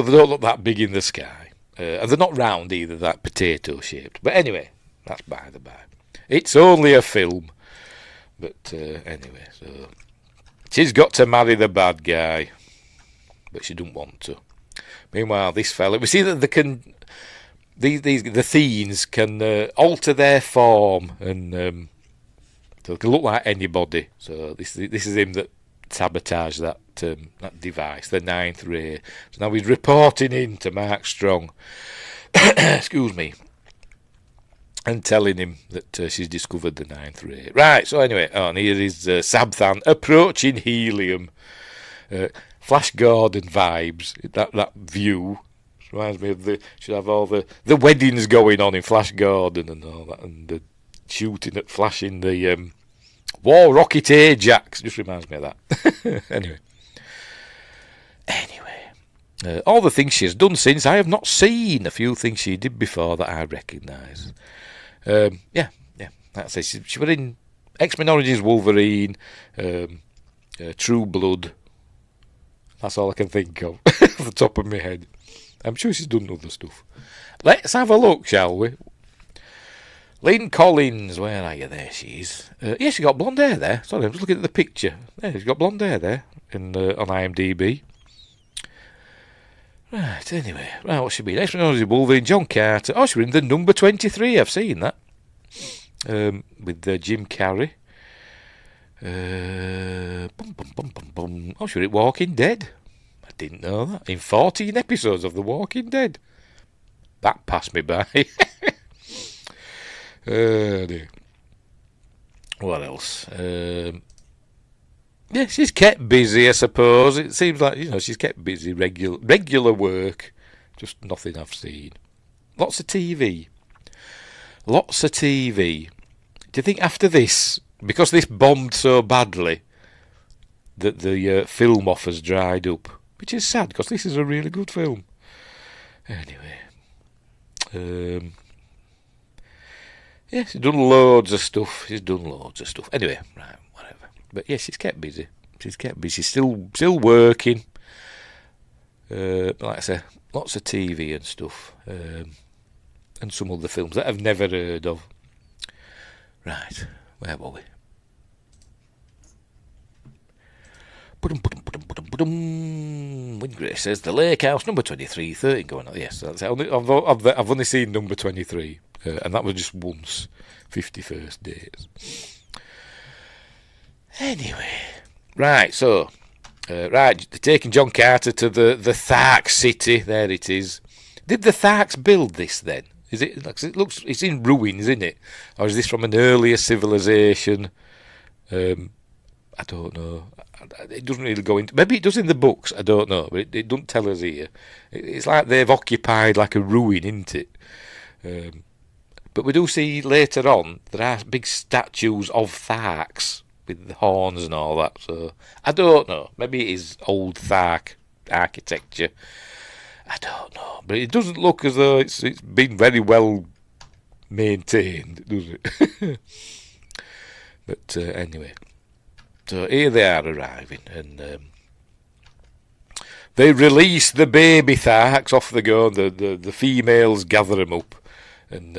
they don't look that big in the sky. And they're not round either, that potato shaped. But anyway, that's by the by. It's only a film. But anyway, so she's got to marry the bad guy. But she doesn't want to. Meanwhile, this fella, we see that they can... the Theans can alter their form and so they can look like anybody. So this is him that sabotaged that device, the 9th ray. So now he's reporting in to Mark Strong, excuse me, and telling him that she's discovered the 9th ray. Right. So anyway, and here is Sabthan approaching helium. Flash Gordon vibes. That view. Reminds me of should have all the weddings going on in Flash Gordon and all that, and the shooting at Flash in the War Rocket Ajax. Just reminds me of that. Anyway, all the things she has done since I have not seen. A few things she did before that I recognise. Yeah. That's it. She was in X-Men Origins Wolverine, True Blood. That's all I can think of off the top of my head. I'm sure she's done other stuff. Let's have a look, shall we? Lynn Collins, where are you? There she is. Yeah, she got blonde hair there. Sorry, I'm just looking at the picture. Yeah, she's got blonde hair there on IMDb. Right, anyway. Right, what should be? Next one is Wolverine, John Carter. Oh, she was in the number 23. I've seen that. With Jim Carrey. Oh, she was at Walking Dead. I didn't know that. In 14 episodes of The Walking Dead. That passed me by. Dear. What else? Yeah, she's kept busy, I suppose. It seems like, she's kept busy. Regular work. Just nothing I've seen. Lots of TV. Do you think after this, because this bombed so badly, that the film offers dried up? Which is sad, because this is a really good film. Anyway. Yeah, she's done loads of stuff. Anyway, right, whatever. But yeah, she's kept busy. She's still working. Like I say, lots of TV and stuff. And some other films that I've never heard of. Right, where were we? Wingray says the Lake House, number 23, 13 going on. Yes, that's it. I've only seen number 23, and that was just once, 51st dates. Anyway, right, so, they're taking John Carter to the Thark City. There it is. Did the Tharks build this then? Is it? It's in ruins, isn't it? Or is this from an earlier civilization? I don't know. It doesn't really go into... Maybe it does in the books, I don't know, but it doesn't tell us here. It's like they've occupied like a ruin, isn't it? But we do see later on there are big statues of Tharks with the horns and all that, so I don't know. Maybe it is old Thark architecture. I don't know. But it doesn't look as though it's been very well maintained, does it? But anyway... So here they are arriving, and they release the baby Tharks. Off they go. The females gather them up, and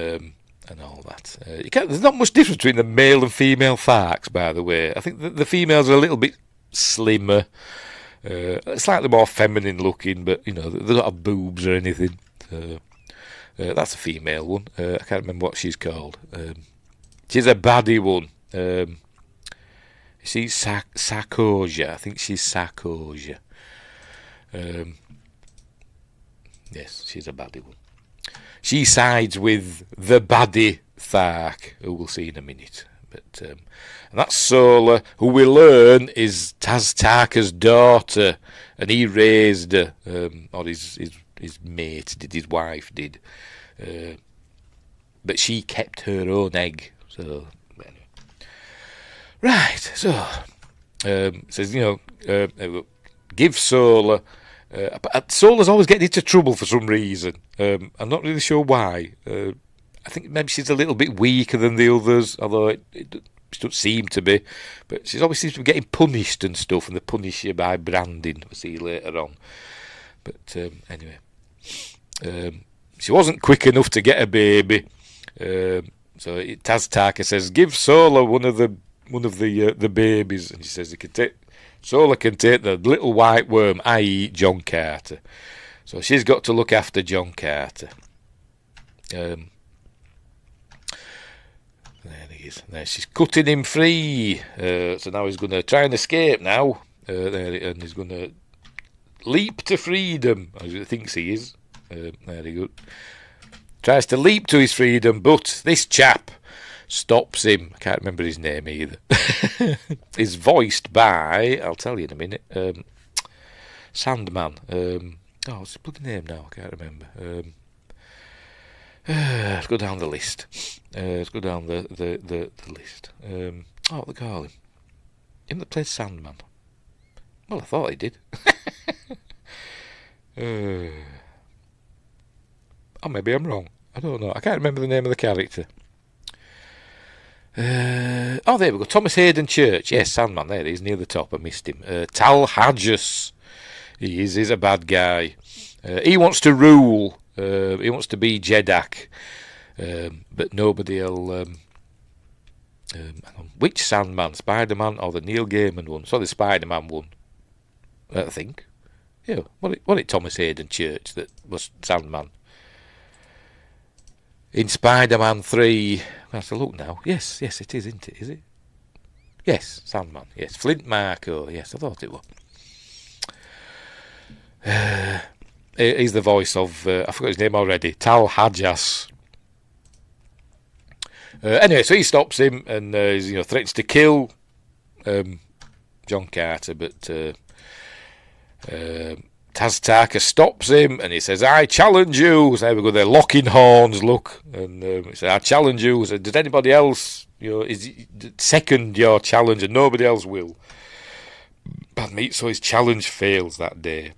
and all that. There's not much difference between the male and female Tharks, by the way. I think the females are a little bit slimmer, slightly more feminine looking, but they don't have boobs or anything. That's a female one. I can't remember what she's called. She's a baddie one. She's Sarkosia. I think she's Sarkosia. Yes, she's a baddie one. She sides with the baddie Thark, who we'll see in a minute. But and that's Sola, who we learn is Taz-Tarka's daughter, and he raised her, or his mate did, his wife did. But she kept her own egg. So anyway. Right, so says give Sola. But Sola's always getting into trouble for some reason. I'm not really sure why. I think maybe she's a little bit weaker than the others, although it doesn't seem to be. But she always seems to be getting punished and stuff, and they punish you by branding. We'll see later on. But anyway, she wasn't quick enough to get a baby. So Taz-Tarka says, give Sola one of the babies, and she says Sola can take the little white worm, i.e. John Carter. So she's got to look after John Carter. There he is. There she's cutting him free. So now he's going to try and escape now. And he's going to leap to freedom, as he thinks he is. There he goes. Tries to leap to his freedom, but this chap stops him. I can't remember his name either. Is voiced by, I'll tell you in a minute, Sandman. What's his bloody name now? I can't remember. Let's go down the list. Let's go down the list. What they call him? Him that plays Sandman. Well, I thought he did. Maybe I'm wrong. I don't know. I can't remember the name of the character. There we go. Thomas Hayden Church. Yes, Sandman. There he is, near the top. I missed him. Tal Hadjus. He's a bad guy. He wants to rule. He wants to be Jeddak. But nobody will... hang on. Which Sandman? Spider-Man or the Neil Gaiman one? So the Spider-Man one, I think. Yeah, wasn't it Thomas Hayden Church that was Sandman? In Spider-Man 3... I have to look now. Yes, it is, isn't it? Is it? Yes, Sandman. Yes, Flint Marko. Yes, I thought it was. He's the voice of... I forgot his name already. Tal Hadjas. Anyway, so he stops him and threatens to kill John Carter, but Taz-Tarka stops him and he says, I challenge you. So there we go, they're locking horns, look. And he says, I challenge you. So, does anybody else, second your challenge, and nobody else will. Pardon me, so his challenge fails that day.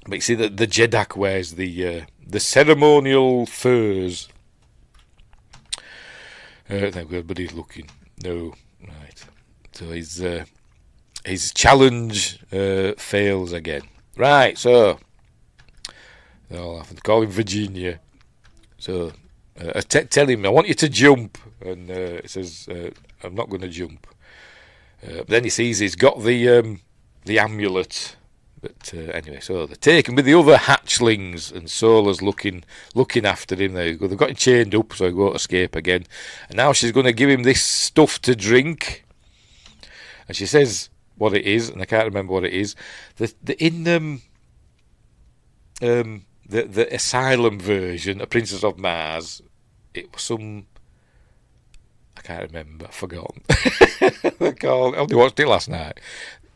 But you see that the Jeddak wears the ceremonial furs. There we go, but he's looking. No, right. So his challenge fails again. Right, so I'll have to call him Virginia. So I tell him, I want you to jump, and he says, I'm not going to jump. But then he sees he's got the amulet. But anyway, so they're taken with the other hatchlings, and Sola's looking after him. They've got him chained up, so he won't escape again. And now she's going to give him this stuff to drink, and she says what it is, and I can't remember what it is. In the Asylum version, A Princess of Mars, it was some... I can't remember, I've forgotten. I only watched it last night.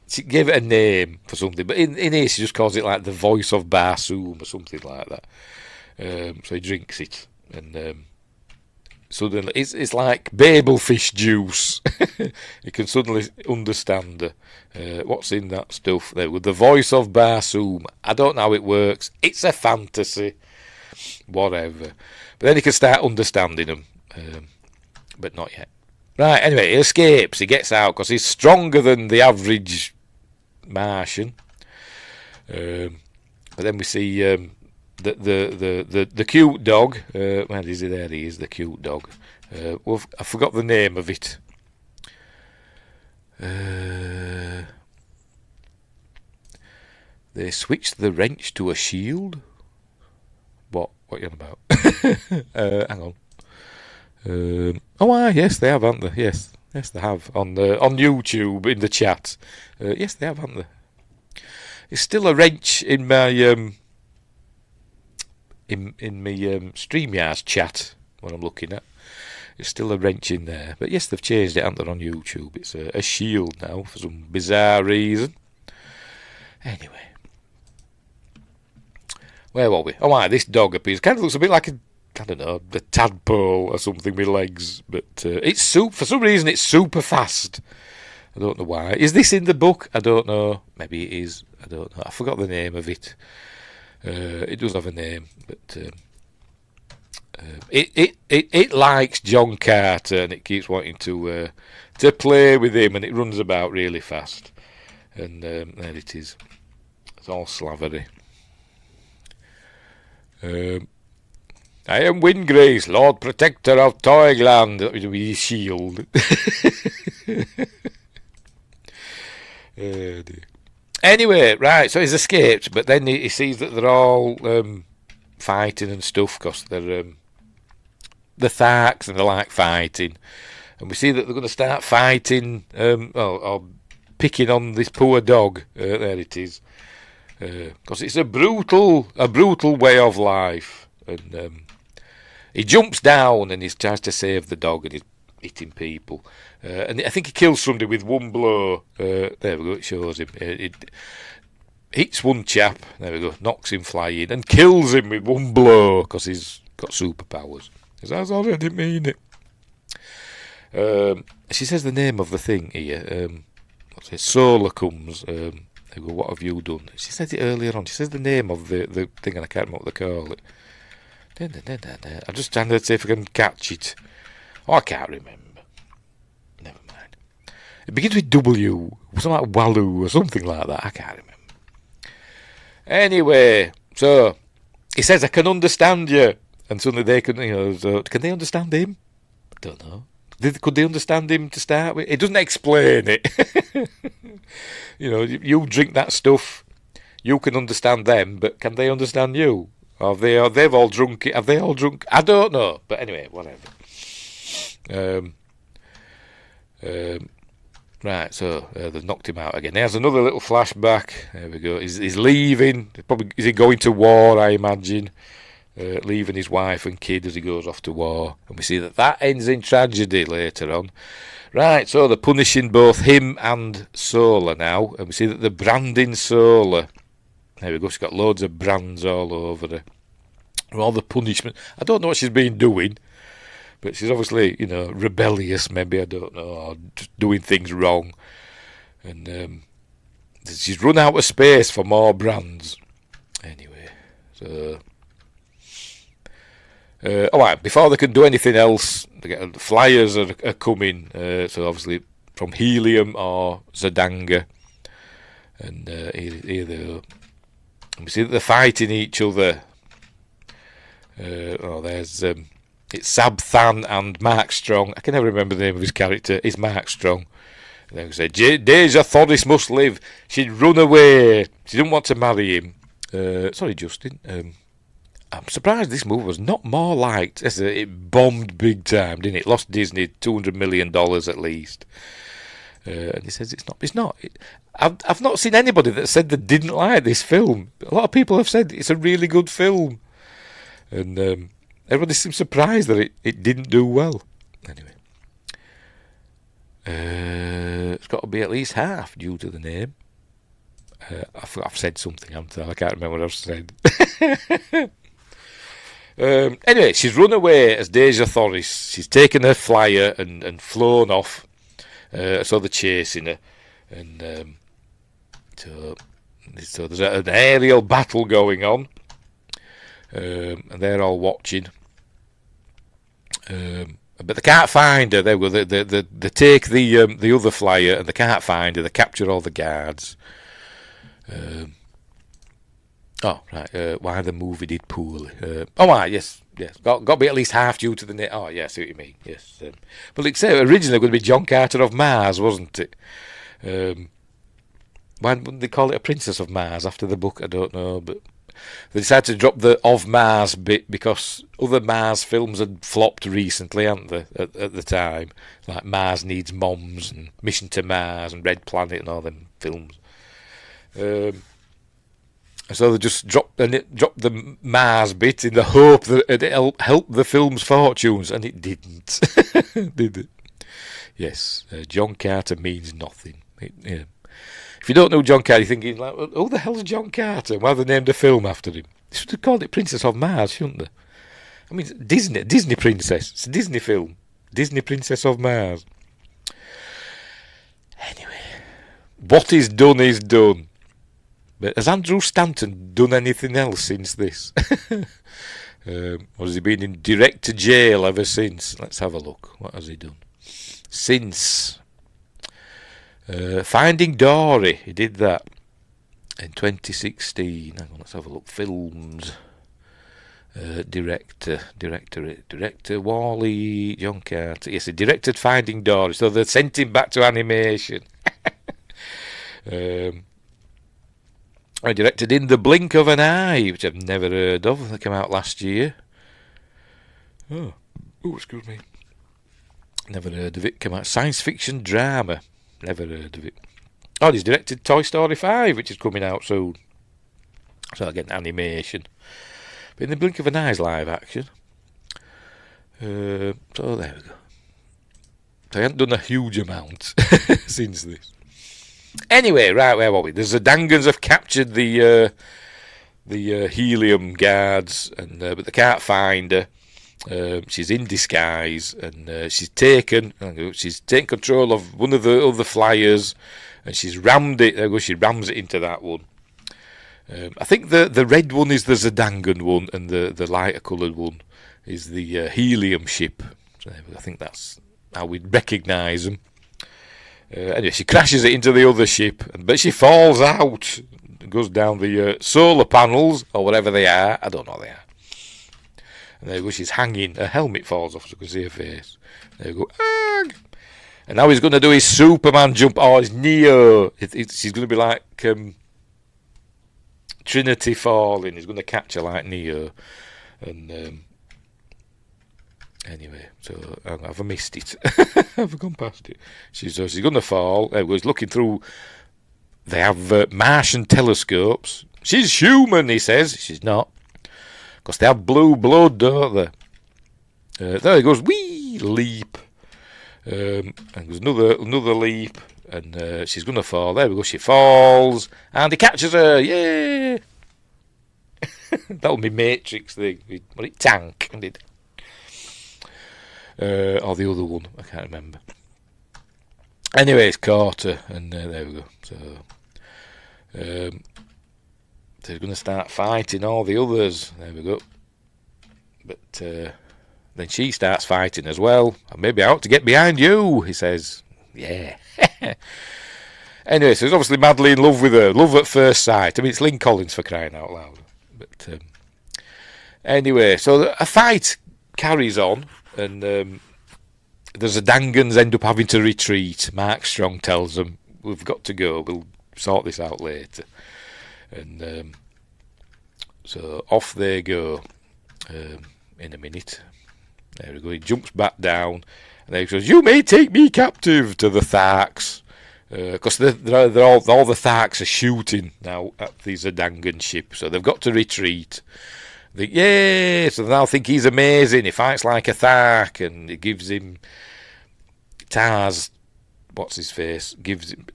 She gave it a name for something, but in here she just calls it like the voice of Barsoom or something like that. So he drinks it, and suddenly it's like babelfish juice. You can suddenly understand what's in that stuff there with the voice of Barsoom. I don't know how it works. It's a fantasy, whatever. But then you can start understanding them, but not yet. Right, anyway, he escapes. He gets out because he's stronger than the average Martian. But then we see the cute dog. Where is he? There he is, the cute dog. Well, I forgot the name of it. They switched the wrench to a shield. What are you on about? Hang on. Yes, they have, haven't they? Yes, they have on YouTube in the chat. Yes, they have, haven't they? It's still a wrench in my in my StreamYard chat when I'm looking at. It's still a wrench in there, but yes, they've changed it, haven't they, on YouTube? It's a shield now for some bizarre reason. Anyway. Where were we? This dog appears. Kind of looks a bit like a tadpole or something with legs. But it's for some reason, it's super fast. I don't know why. Is this in the book? I don't know. Maybe it is. I don't know. I forgot the name of it. It does have a name, but it likes John Carter and it keeps wanting to play with him, and it runs about really fast. And there it is. It's all slavery. I am Windgrace, Lord Protector of TOYG land. With his shield. Anyway, right, so he's escaped, but then he sees that they're all fighting and stuff, because they're the Tharks and they like fighting. And we see that they're going to start fighting, or picking on this poor dog. There it is. Because it's a brutal way of life, and he jumps down and he tries to save the dog, and he's hitting people, and I think he kills somebody with one blow. There we go, it shows him. It hits one chap, there we go, knocks him flying, and kills him with one blow because he's got superpowers. He says, "Sorry, I didn't mean it." She says the name of the thing here. What's it? Solar comes. They go, "What have you done?" She said it earlier on. She says the name of the thing, and I can't remember what they call it. I'm just trying to see if I can catch it. I can't remember. Never mind. It begins with W. Something like Waloo or something like that. I can't remember. Anyway, so he says, "I can understand you." And suddenly they can, so can they understand him? I don't know. Could they understand him to start with? It doesn't explain it. You drink that stuff, you can understand them, but can they understand you? Or they've all drunk it? Have they all drunk? I don't know. But anyway, whatever. Right, so they've knocked him out again. There's another little flashback. There we go. He's leaving. Is he going to war, I imagine? Leaving his wife and kid as he goes off to war. And we see that ends in tragedy later on. Right, so they're punishing both him and Solar now. And we see that they're branding Solar. There we go, she's got loads of brands all over her. All the punishment. I don't know what she's been doing, but she's obviously, rebellious maybe, I don't know, or just doing things wrong. And she's run out of space for more brands. Anyway, so... before they can do anything else, the flyers are coming. So obviously from Helium or Zodanga, and here they go. And we see that they're fighting each other. There's it's Sab Than and Mark Strong. I can never remember the name of his character. It's Mark Strong. And then we say, Deja Thoris must live. She'd run away. She didn't want to marry him. Sorry, Justin. I'm surprised this movie was not more liked. It bombed big time, didn't it? Lost Disney $200 million at least. And he says it's not. I've not seen anybody that said they didn't like this film. A lot of people have said it's a really good film. And everybody seems surprised that it didn't do well. Anyway. It's got to be at least half due to the name. I've said something, haven't I? I can't remember what I've said. Anyway, she's run away as Deja Thoris. She's taken her flyer and flown off. So they're chasing her. And so there's an aerial battle going on. And they're all watching. But they can't find her. They take the other flyer and they can't find her. They capture all the guards. Oh, right. Why the movie did poorly. Yes. Got to be at least half due to the... Oh, yeah, I see what you mean. Yes. But it's originally going to be John Carter of Mars, wasn't it? Why wouldn't they call it a Princess of Mars after the book? I don't know, but they decided to drop the of Mars bit because other Mars films had flopped recently, hadn't they, at the time? Like Mars Needs Moms and Mission to Mars and Red Planet and all them films. So they just dropped the Mars bit in the hope that it'd help the film's fortunes, and it didn't. Did it? Yes, John Carter means nothing. Yeah. If you don't know John Carter, you're thinking, like, who the hell's John Carter? Why have they named a film after him? They should have called it Princess of Mars, shouldn't they? I mean, Disney Princess. It's a Disney film. Disney Princess of Mars. Anyway, what is done is done. But has Andrew Stanton done anything else since this? Or has he been in direct to jail ever since? Let's have a look. What has he done? Since Finding Dory, he did that in 2016. Hang on, let's have a look. Films. Director Wally John Carter. Yes, he directed Finding Dory, so they sent him back to animation. I directed In the Blink of an Eye, which I've never heard of. They came out last year. Oh, excuse me. Never heard of it. Came out science fiction drama. Never heard of it. Oh, he's directed Toy Story 5, which is coming out soon. So again, animation. But In the Blink of an Eye's live action. So there we go. So I haven't done a huge amount since this. Anyway, right, where were we? The Zidangans have captured the helium guards, but they can't find her. She's in disguise, and she's taken control of one of the other flyers, and she's rammed it. There we go, she rams it into that one. I think the red one is the Zidangan one, and the lighter coloured one is the helium ship. So I think that's how we'd recognise them. Anyway, she crashes it into the other ship, but she falls out, goes down the solar panels, or whatever they are. I don't know what they are. And there you go, she's hanging. Her helmet falls off so you can see her face. There you go. Arg! And now he's going to do his Superman jump. Oh, it's Neo. She's going to be like Trinity falling. He's going to catch her like Neo. And anyway, so have I missed it? Have I gone past it? She's going to fall. He's looking through. They have Martian telescopes. She's human, he says. She's not. Because they have blue blood, don't they? There he goes. Wee! Leap. And there's another leap. And she's going to fall. There we go. She falls. And he catches her. Yay! That would be Matrix thing. What it tank? And it. Or the other one, I can't remember. Anyway, it's Carter, and there we go. So they're going to start fighting all the others. There we go. But then she starts fighting as well. Maybe I ought to get behind you, he says. Yeah. Anyway, so he's obviously madly in love with her. Love at first sight. I mean, it's Lynn Collins, for crying out loud. But anyway, so a fight carries on. And the Zidangans end up having to retreat. Mark Strong tells them, we've got to go, we'll sort this out later. And so off they go in a minute. There we go, he jumps back down, and then he goes, you may take me captive, to the Tharks. Because all the Tharks are shooting now at the Zidangan ship, so they've got to retreat. Yay! So they now think he's amazing. He fights like a Thark, and it gives him Tars. What's his face? Gives him.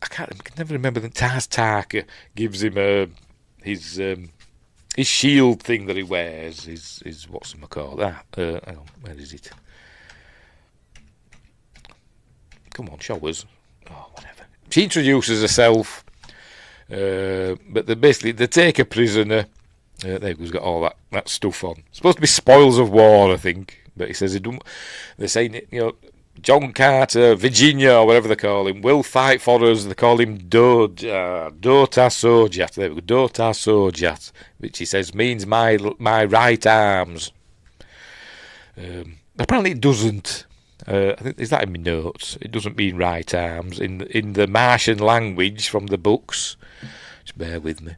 I can never remember the Tars Tarka gives him his shield thing that he wears. His what's it called? Hang on, where is it? Come on, show us. Oh, whatever. She introduces herself, but they take a prisoner. He's got all that stuff on. It's supposed to be spoils of war, I think. But he says they're saying it, John Carter, Virginia, or whatever they call him, will fight for us. They call him Dota Sojat. There we go, Dota Sojat, which he says means my right arms. Apparently it doesn't. I think, is that in my notes? It doesn't mean right arms in the Martian language from the books. Just bear with me.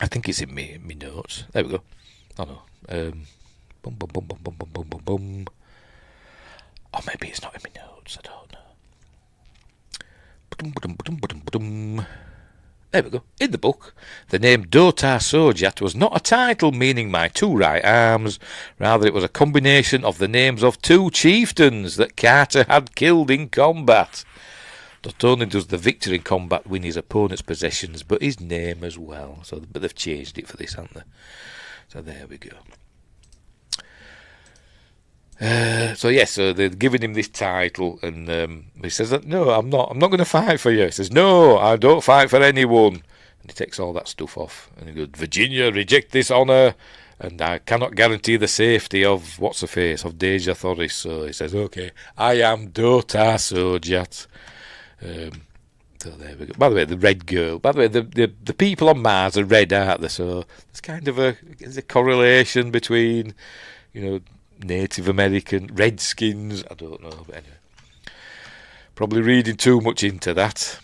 I think it's in me notes. There we go. Oh no. Bum bum bum bum bum bum bum bum bum. Or maybe it's not in my notes. I don't know. There we go. In the book, the name Dota Sojat was not a title meaning my two right arms. Rather, it was a combination of the names of two chieftains that Carter had killed in combat. Not only does the victor in combat win his opponent's possessions, but his name as well. But they've changed it for this, haven't they? So there we go. So they're giving him this title, and he says that no, I'm not going to fight for you. He says no, I don't fight for anyone, and he takes all that stuff off, and he goes, Virginia, reject this honour, and I cannot guarantee the safety of what's her face of Deja Thoris. So he says, okay, I am Dota Sojat. So there we go. By the way, the red girl. By the way, the people on Mars are red, aren't they? So there's kind of a correlation between, Native American Redskins. I don't know, but anyway, probably reading too much into that.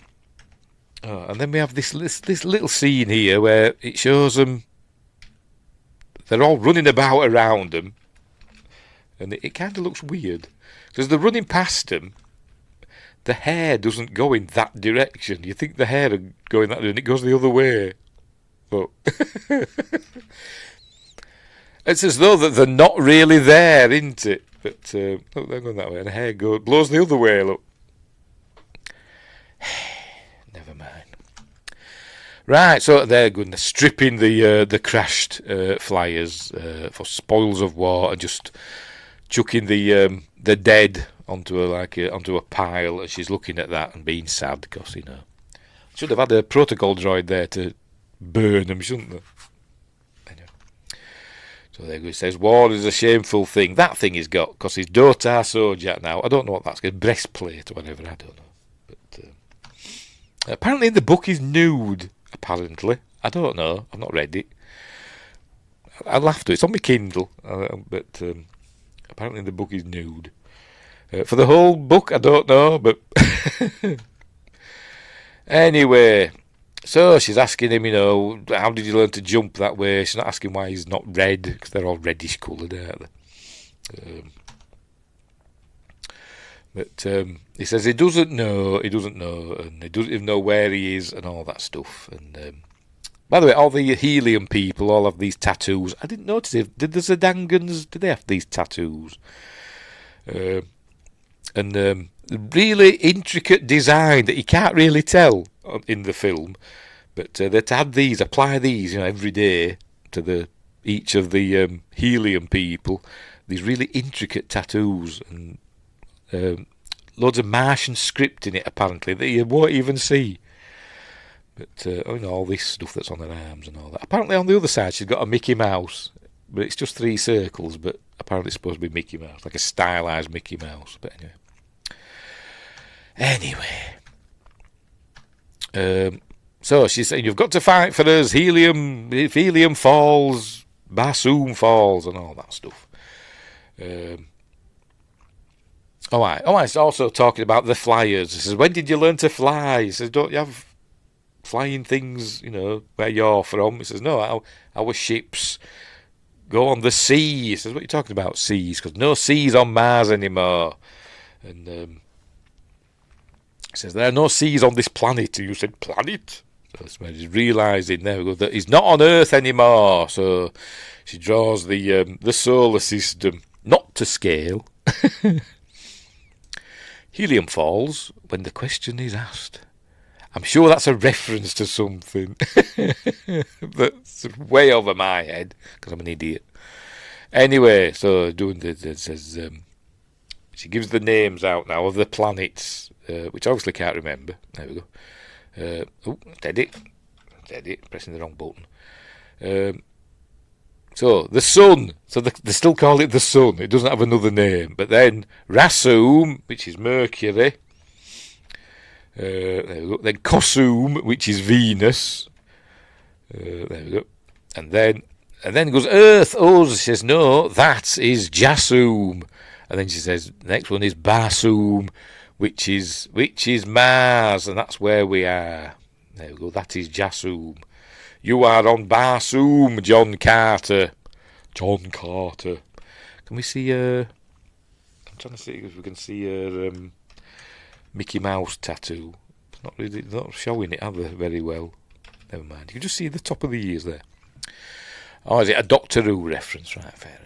Oh, and then we have this little scene here where it shows them. They're all running about around them, and it kind of looks weird because they're running past them. The hair doesn't go in that direction. You think the hair are going that direction, it goes the other way. But it's as though that they're not really there, isn't it? But look, they're going that way, and the hair blows the other way. Look. Never mind. Right, so they're going to stripping the crashed flyers for spoils of war and just chucking the dead onto a pile, and she's looking at that and being sad because should have had a protocol droid there to burn them, shouldn't they? Anyway. So there he says, war is a shameful thing. That thing he's got, because he's Dota Sojat now. I don't know what that's got, breastplate or whatever, I don't know. But apparently in the book he's nude, apparently. I don't know, I've not read it. I'll have to, it's on my Kindle, but apparently in the book he's nude. For the whole book, I don't know, but anyway, so she's asking him, how did you learn to jump that way? She's not asking why he's not red, because they're all reddish coloured, aren't they? But he says he doesn't know, and he doesn't even know where he is, and all that stuff. And by the way, all the helium people all have these tattoos. I didn't notice did the Zedangans, did they have these tattoos? And really intricate design that you can't really tell in the film, but they'd apply these, every day to each of the helium people. These really intricate tattoos and loads of Martian script in it, apparently, that you won't even see. But all this stuff that's on her arms and all that. Apparently, on the other side, she's got a Mickey Mouse, but it's just 3 circles. But apparently, it's supposed to be Mickey Mouse, like a stylized Mickey Mouse. But anyway. So she's saying, you've got to fight for us, helium. If helium falls, Barsoom falls, and all that stuff. It's also talking about the flyers. He says, when did you learn to fly? He says, don't you have flying things, where you're from? He says, no, our ships go on the sea. He says, what are you talking about, seas? Because no seas on Mars anymore. And he says, there are no seas on this planet. And you said, planet? So he's realising, there we go, that he's not on Earth anymore. So she draws the solar system, not to scale. Helium falls when the question is asked. I'm sure that's a reference to something that's way over my head, because I'm an idiot. Anyway, so doing it says, she gives the names out now of the planets, which I obviously can't remember. There we go. Steady, pressing the wrong button. So the sun. So they still call it the sun. It doesn't have another name. But then Barsoom, which is Mercury. There we go. Then Barsoom, which is Venus. There we go. And then it goes Earth. Oh, she says no, that is Barsoom. And then she says the next one is Barsoom, which is Mars, and that's where we are. There we go. That is Barsoom. You are on Barsoom, John Carter. John Carter. Can we see I'm trying to see if we can see her Mickey Mouse tattoo. It's not showing it either very well. Never mind. You can just see the top of the ears there. Oh, is it a Doctor Who reference? Right, fair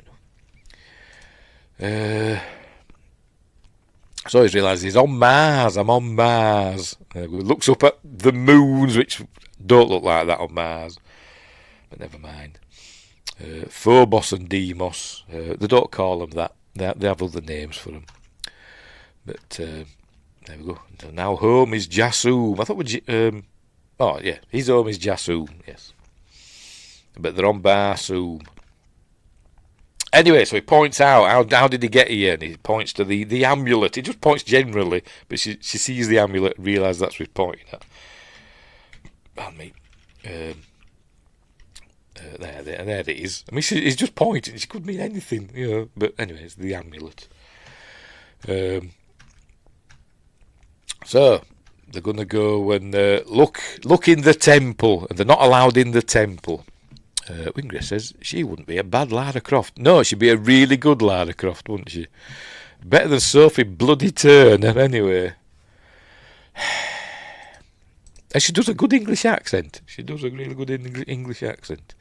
enough. So he's realised he's on Mars. I'm on Mars. Looks up at the moons, which don't look like that on Mars. But never mind. Phobos and Deimos. They don't call them that. They have other names for them. But there we go. So now home is Barsoom. I thought oh yeah, his home is Barsoom. Yes. But they're on Barsoom. Anyway, so he points out, how did he get here? And he points to the amulet. He just points generally, but she sees the amulet and realises that's what he's pointing at. Pardon me. There it is. I mean, he's just pointing. She could mean anything, you know. But anyway, it's the amulet. So they're going to go and look in the temple, and they're not allowed in the temple. Wingress says she wouldn't be a bad Lara Croft. No, she'd be a really good Lara Croft, wouldn't she? Better than Sophie bloody Turner, anyway. And she does a good English accent. She does a really good English accent.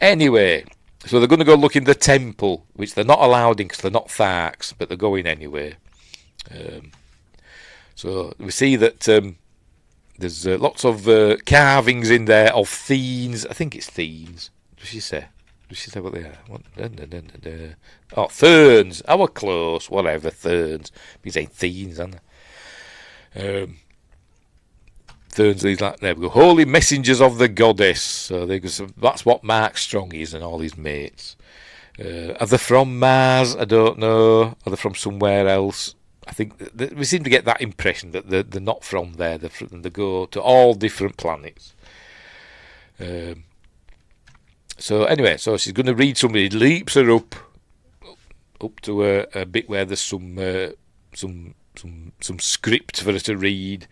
Anyway, so they're going to go look in the temple, which they're not allowed in because they're not Tharks, but they're going anyway. So we see that there's lots of carvings in there of theans. I think it's theans. Does she say? Does she say what they are? Oh, Therns. I was close. Whatever, Therns. He's saying theans, aren't they? Therns, these like, there we go. Holy messengers of the goddess. So that's what Mark Strong is and all his mates. Are they from Mars? I don't know. Are they from somewhere else? I think we seem to get that impression that they're not from there. They go to all different planets. So anyway, so she's going to read something. He leaps her up to a bit where there's some script for her to read,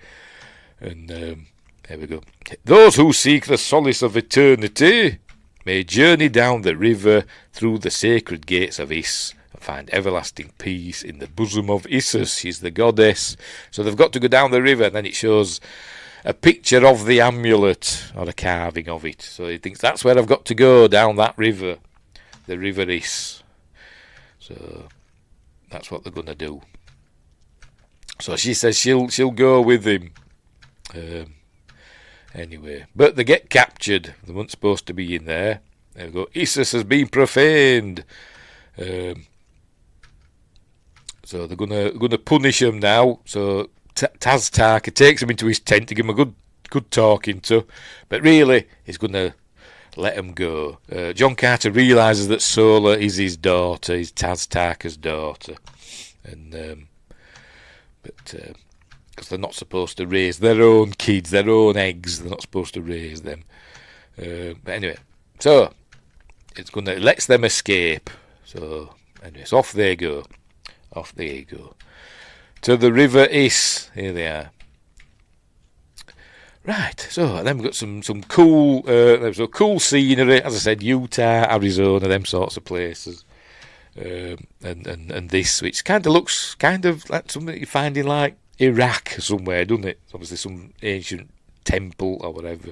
and there we go. Those who seek the solace of eternity may journey down the river through the sacred gates of Is. Find everlasting peace in the bosom of Isis. She's the goddess. So they've got to go down the river, and then it shows a picture of the amulet, or a carving of it. So he thinks that's where I've got to go, down that river, the river Is. So that's what they're going to do. So she says she'll go with him. Anyway, but they get captured. They weren't supposed to be in there. There we go. Isis has been profaned. So they're gonna punish him now. So Taz Tarka takes him into his tent to give him a good talking to, but really he's gonna let him go. John Carter realises that Sola is his daughter, is Taz Tarka's daughter, and because they're not supposed to raise their own kids, their own eggs. They're not supposed to raise them. But anyway, so it lets them escape. So anyway, so off they go. To the river Is. Here they are. Right, so then we've got some cool cool scenery. As I said, Utah, Arizona, them sorts of places. And this, which kind of looks like something you find in like Iraq somewhere, doesn't it? It's obviously some ancient temple or whatever.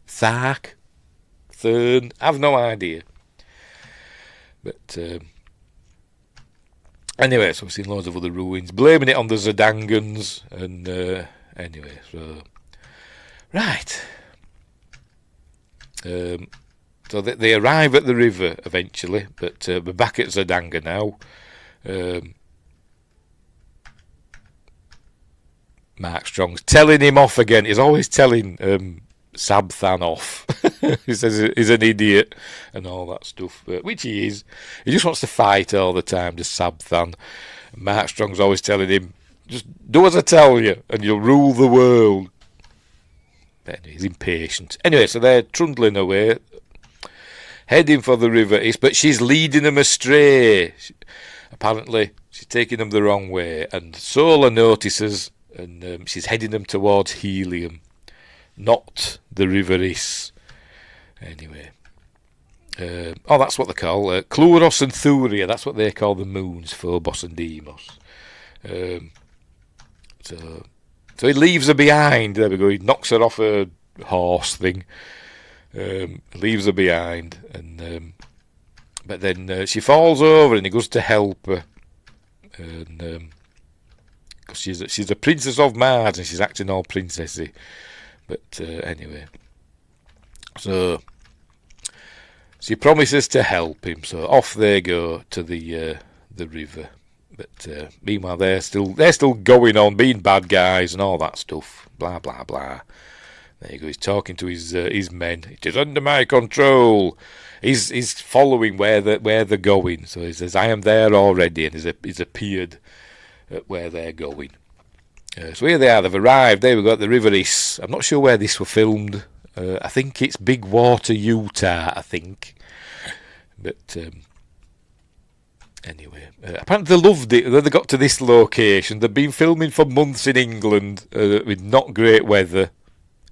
Thark, Thurn, I've no idea. But anyway, so we've seen loads of other ruins, blaming it on the Zedangans, and anyway, so right. So they arrive at the river eventually, but we're back at Zedanga now. Mark Strong's telling him off again. He's always telling Sabthan off. He says he's an idiot and all that stuff, which he is. He just wants to fight all the time, just Sabthan. Mark Strong's always telling him, just do as I tell you and you'll rule the world. But anyway, he's impatient. Anyway, so they're trundling away, heading for the River East, but she's leading them astray. Apparently, she's taking them the wrong way, and Solar notices, and she's heading them towards Helium, not the River Is. Anyway, that's what they call Cluros and Thuria. That's what they call the moons, Phobos and Deimos. So he leaves her behind. There we go. He knocks her off her horse thing. Leaves her behind, and but then she falls over, and he goes to help her, and because she's a princess of Mars, and she's acting all princessy. But anyway, so she promises to help him. So off they go to the river. But meanwhile, they're still going on, being bad guys and all that stuff. Blah blah blah. There you go. He's talking to his men. It is under my control. He's following where they're going. So he says, "I am there already," and he's appeared at where they're going. So here they are. They've arrived. There we go. At the River Is. I'm not sure where this were filmed. I think it's Big Water, Utah. I think. But anyway, apparently they loved it. Then they got to this location. They've been filming for months in England with not great weather.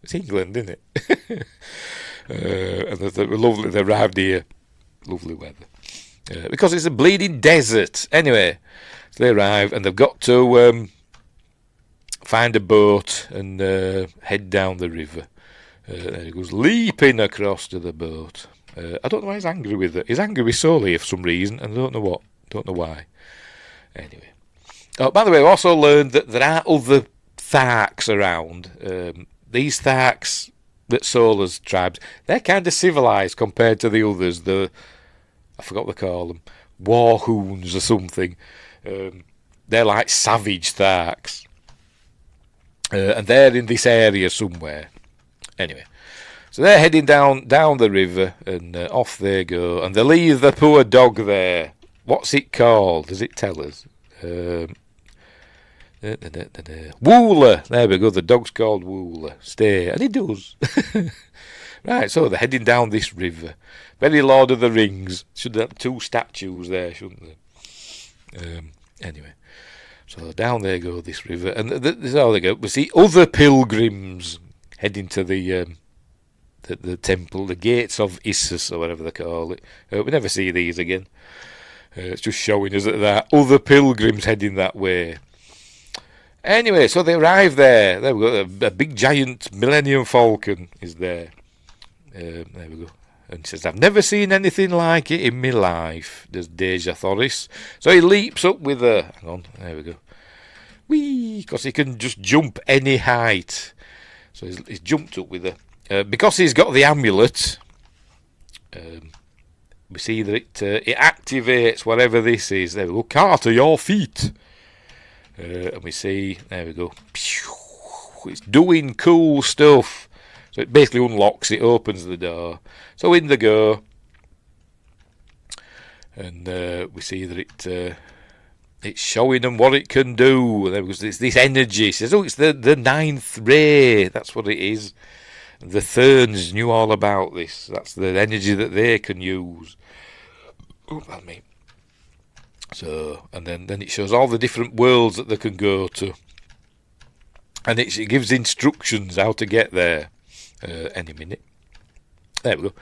It's England, isn't it? And they were lovely. They arrived here. Lovely weather. Because it's a bleeding desert. Anyway, so they arrive and they've got to find a boat and head down the river. There he goes, leaping across to the boat. I don't know why he's angry with it. He's angry with Soli for some reason, and I don't know what. Don't know why. Anyway. Oh, by the way, I also learned that there are other Tharks around. These Tharks that Solar's tribes, they're kind of civilised compared to the others. I forgot what they call them. Warhoons or something. They're like savage Tharks. And they're in this area somewhere. Anyway. So they're heading down the river, and off they go. And they leave the poor dog there. What's it called? Does it tell us? Wooler. There we go. The dog's called Wooler. Stay. And he does. Right, so they're heading down this river. Very Lord of the Rings. Should have 2 statues there, shouldn't they? Anyway. So down they go, this river. And this is how they go. We see other pilgrims heading to the temple, the gates of Issus, or whatever they call it. We never see these again. It's just showing us that there are other pilgrims heading that way. Anyway, so they arrive there. There we go. A big giant Millennium Falcon is there. There we go. And he says, I've never seen anything like it in my life. There's Deja Thoris. So he leaps up with her. Hang on. There we go. Whee! Because he can just jump any height. So he's jumped up with her. Because he's got the amulet, we see that it activates whatever this is. There we go. Carter, your feet. And we see, there we go. It's doing cool stuff. So it basically unlocks, it opens the door. So in they go. And we see that it's showing them what it can do. There was this energy. It says, it's the 9th ray. That's what it is. The Therns knew all about this. That's the energy that they can use. Oh, pardon me. So, and then it shows all the different worlds that they can go to. And it gives instructions how to get there. Any minute. There we go.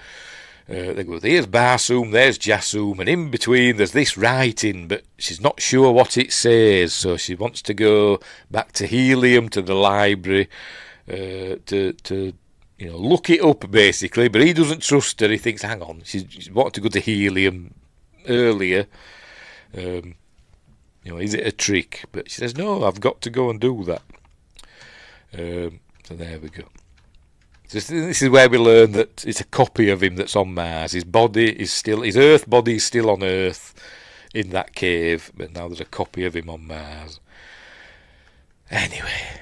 They go, here's Barsoom, there's Jassoom, and in between there's this writing, but she's not sure what it says, so she wants to go back to Helium, to the library, to look it up, basically, but he doesn't trust her. He thinks, hang on, she wanted to go to Helium earlier. Is it a trick? But she says, no, I've got to go and do that. So there we go. This is where we learn that it's a copy of him that's on Mars. His Earth body is still on Earth in that cave, but now there's a copy of him on Mars. Anyway,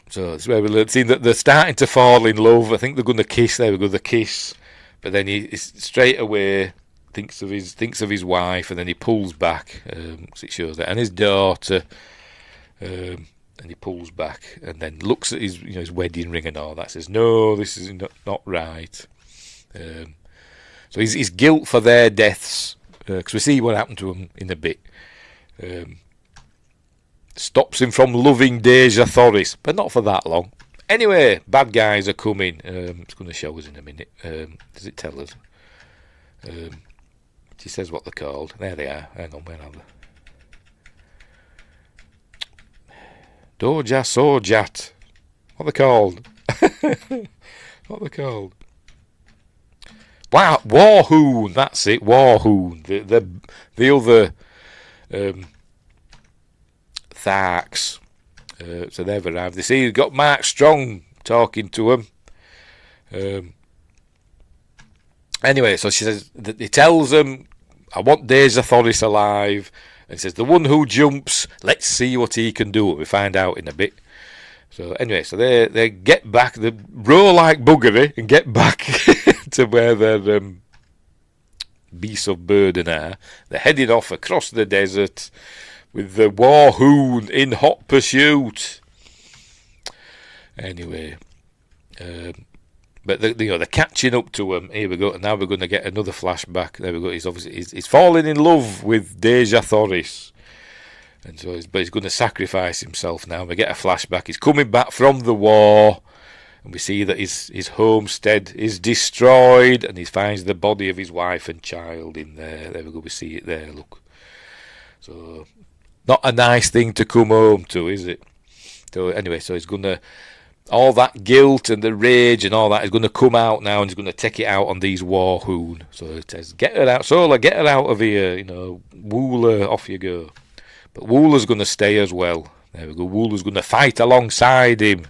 So it's where we see that they're starting to fall in love. I think they're going to kiss. There we go, the kiss. But then he straight away thinks of his wife, and then he pulls back. So it shows that, and his daughter. And he pulls back, and then looks at his wedding ring and all that. Says, "No, this is not right." So his guilt for their deaths, because we see what happened to him in a bit. Stops him from loving Deja Thoris, but not for that long. Anyway, bad guys are coming. It's going to show us in a minute. Does it tell us? She says what they're called. There they are. Hang on, where are they? Doja Sojat. What are they called? What are they called? Wow, Warhoon. That's it, Warhoon. The other Tharks. So they've arrived. They see you've got Mark Strong talking to them. Anyway, so she says that he tells them, "I want Deja Thoris alive." And he says, "The one who jumps, let's see what he can do." We find out in a bit. So anyway, so they get back, they roll like buggery and get back to where their beasts of burden are. They're heading off across the desert with the Warhoon in hot pursuit. Anyway, but they're catching up to him. Here we go. And now we're going to get another flashback. There we go. He's falling in love with Deja Thoris, and so he's going to sacrifice himself now. We get a flashback. He's coming back from the war, and we see that his homestead is destroyed, and he finds the body of his wife and child in there. There we go. We see it there. Look. So not a nice thing to come home to, is it? So anyway, so he's going to. All that guilt and the rage and all that is going to come out now, and he's going to take it out on these Warhoon. So it says, "Get her out, Sola, get her out of here, Wooler, off you go." But Wooler's going to stay as well. There we go, Wooler's going to fight alongside him.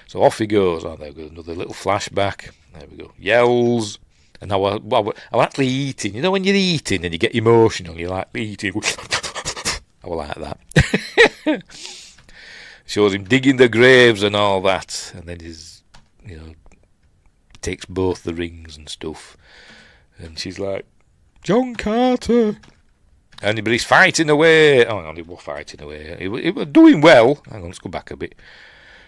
So off he goes. Oh, there we go, another little flashback. There we go, yells. And now I'm actually eating. You know when you're eating and you get emotional, you like eating. I will like that. Shows him digging the graves and all that, and then takes both the rings and stuff, and she's like, "John Carter," but he's fighting away. Oh, hang on, he was fighting away. He was doing well. Hang on, let's go back a bit.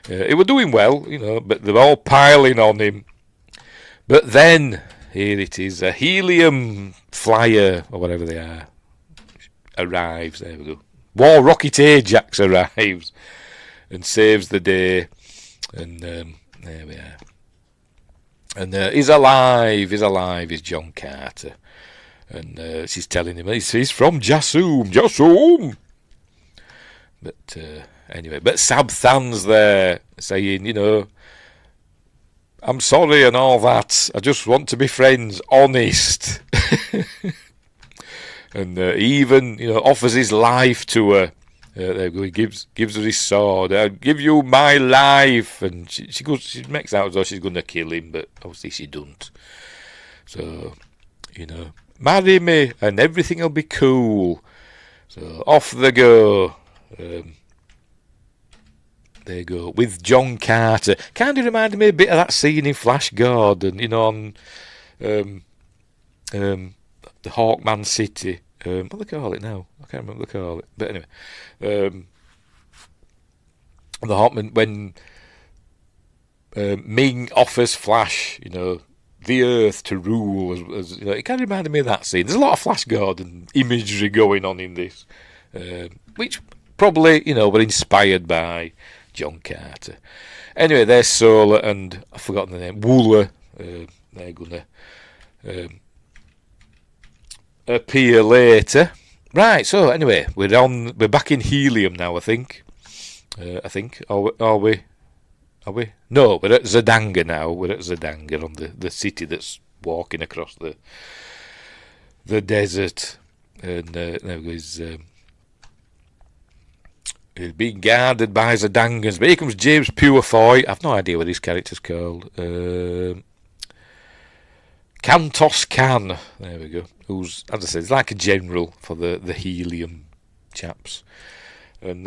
He was doing well, but they're all piling on him. But then here it is, a helium flyer or whatever they are arrives. There we go. War Rocket Ajax arrives and saves the day, and there we are. And he's alive, is John Carter. And she's telling him he's from Barsoom. But anyway, but Sabthan's there saying, "I'm sorry and all that. I just want to be friends, honest." And he even offers his life to her. There we go. He gives her his sword. "I'll give you my life," and she makes out as though she's going to kill him, but obviously she don't. So marry me and everything'll be cool. So off they go. There you go with John Carter. Kind of reminded me a bit of that scene in Flash Gordon, on the Hawkman City. What do they call it now? I can't remember what they call it. But anyway, the Hawkman, when Ming offers Flash, the Earth to rule, as it kind of reminded me of that scene. There's a lot of Flash Gordon imagery going on in this, which probably, were inspired by John Carter. Anyway, there's Solar and I've forgotten the name, Wooler. They're gonna appear later. Right, so anyway, we're back in helium now, I think. Are we? No, we're at Zedanga now. We're at Zedanga on the city that's walking across the desert. And there goes, he's being guarded by Zedangans. But here comes James Purefoy. I've no idea what his character's called. Cantos Can. There we go. Who's, as I said, he's like a general for the helium chaps. And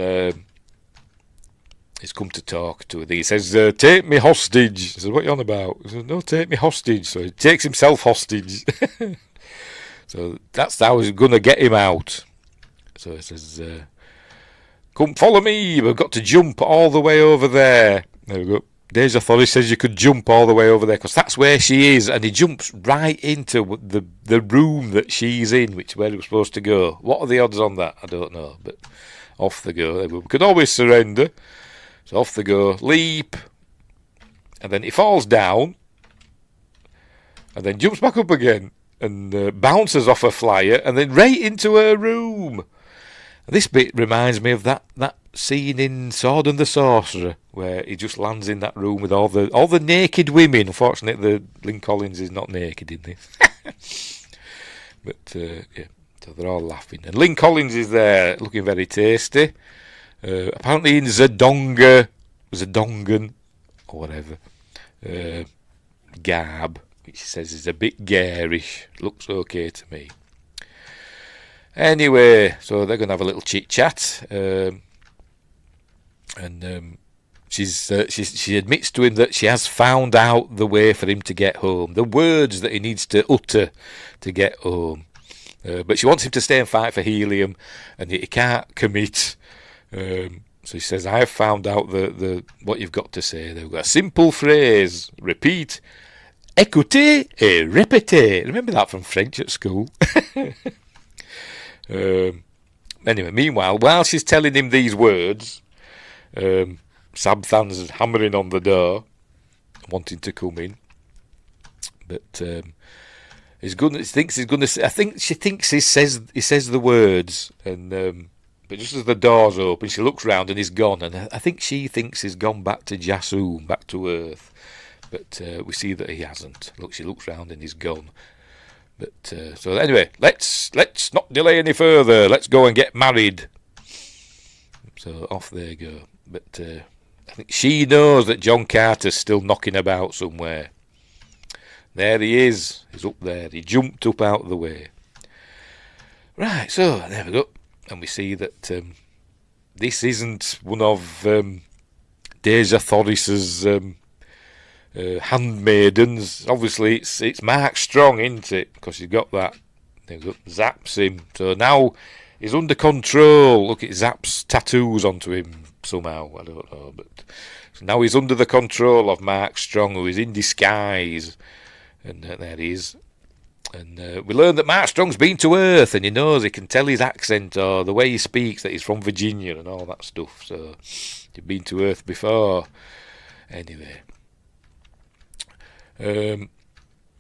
he's come to talk to her. He says, take me hostage. He says, what are you on about? He says, no, take me hostage. So he takes himself hostage. So that's how he's going to get him out. So he says, come follow me. We've got to jump all the way over there. There we go. Deja Thoris says you could jump all the way over there because that's where she is, and he jumps right into the room that she's in, which is where he was supposed to go. What are the odds on that? I don't know, but off they go. We could always surrender. So off they go, leap, and then he falls down, and then jumps back up again, and bounces off a flyer, and then right into her room. And this bit reminds me of that scene in Sword and the Sorcerer, where he just lands in that room with all the naked women. Unfortunately, Lynn Collins is not naked in this. But, yeah, so they're all laughing. And Lynn Collins is there, looking very tasty. Apparently in Zedongan, or whatever, garb, which he says is a bit garish. Looks okay to me. Anyway, so they're going to have a little chit-chat. And she admits to him that she has found out the way for him to get home, the words that he needs to utter to get home. But she wants him to stay and fight for helium, and he can't commit. So she says, I have found out the what you've got to say. They've got a simple phrase. Repeat. Écoutez et répétez. Remember that from French at school? Anyway, meanwhile, while she's telling him these words, Sabthan's hammering on the door, wanting to come in, but I think he says the words, and but just as the door's open, she looks round and he's gone, and I think she thinks he's gone back to Barsoom, back to Earth, but we see that he hasn't. She looks round and he's gone. But so anyway, let's not delay any further. Let's go and get married. So off they go. But I think she knows that John Carter's still knocking about somewhere. There he is. He's up there. He jumped up out of the way. Right, so there we go. And we see that this isn't one of Deja Thoris's handmaidens. Obviously, it's Mark Strong, isn't it? Because he's got that. There we go. Zaps him. So now he's under control. Look, it zaps tattoos onto him somehow. I don't know. But so now he's under the control of Mark Strong, who is in disguise. And there he is. And we learn that Mark Strong's been to Earth, and he knows, he can tell his accent or the way he speaks that he's from Virginia and all that stuff. So he's been to Earth before. Anyway.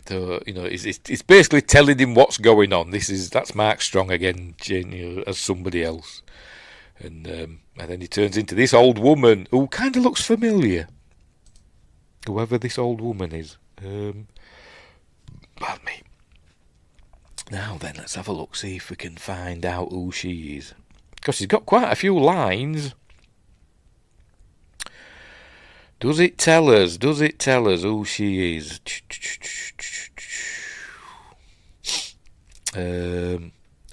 So it's basically telling him what's going on. That's Mark Strong again, as somebody else, and then he turns into this old woman who kind of looks familiar. Whoever this old woman is, pardon me. Now then, let's have a look, see if we can find out who she is, because she's got quite a few lines. Does it tell us who she is?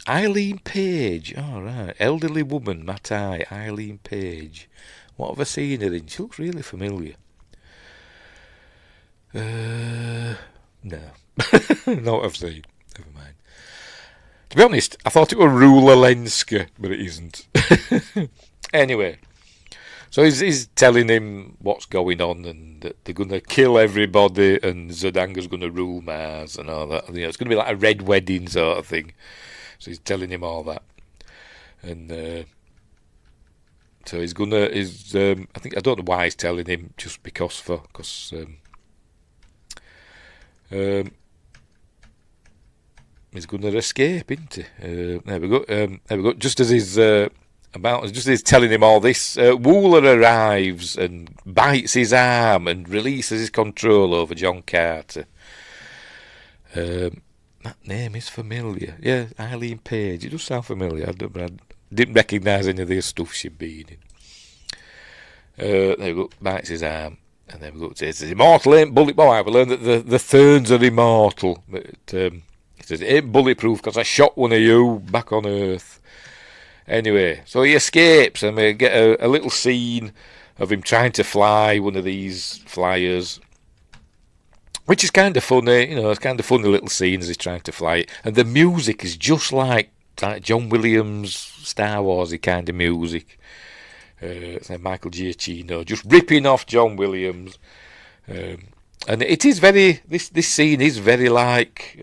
Eileen Page. All right. Elderly woman, Matai. Eileen Page. What have I seen her in? She looks really familiar. No. Not what I've seen. Never mind. To be honest, I thought it was Rula Lenska, but it isn't. Anyway. So he's telling him what's going on, and that they're going to kill everybody, and Zedanga's going to rule Mars and all that. It's going to be like a red wedding sort of thing. So he's telling him all that, and so he's going to. I don't know why he's telling him, just because he's going to escape, isn't he? There we go. Just as he's telling him all this, Wooler arrives and bites his arm and releases his control over John Carter. That name is familiar. Yeah, Eileen Page. It does sound familiar. I didn't recognise any of the stuff she'd been in. There we go. Bites his arm. And then we go. It says, immortal ain't bullet. Boy, we learned that the Therns are immortal. But it says, it ain't bulletproof because I shot one of you back on Earth. Anyway, so he escapes, and we get a little scene of him trying to fly one of these flyers, which is kind of funny. It's kind of funny little scene as he's trying to fly it, and the music is just like John Williams Star Warsy kind of music. It's like Michael Giacchino just ripping off John Williams, and it is very. This scene is very like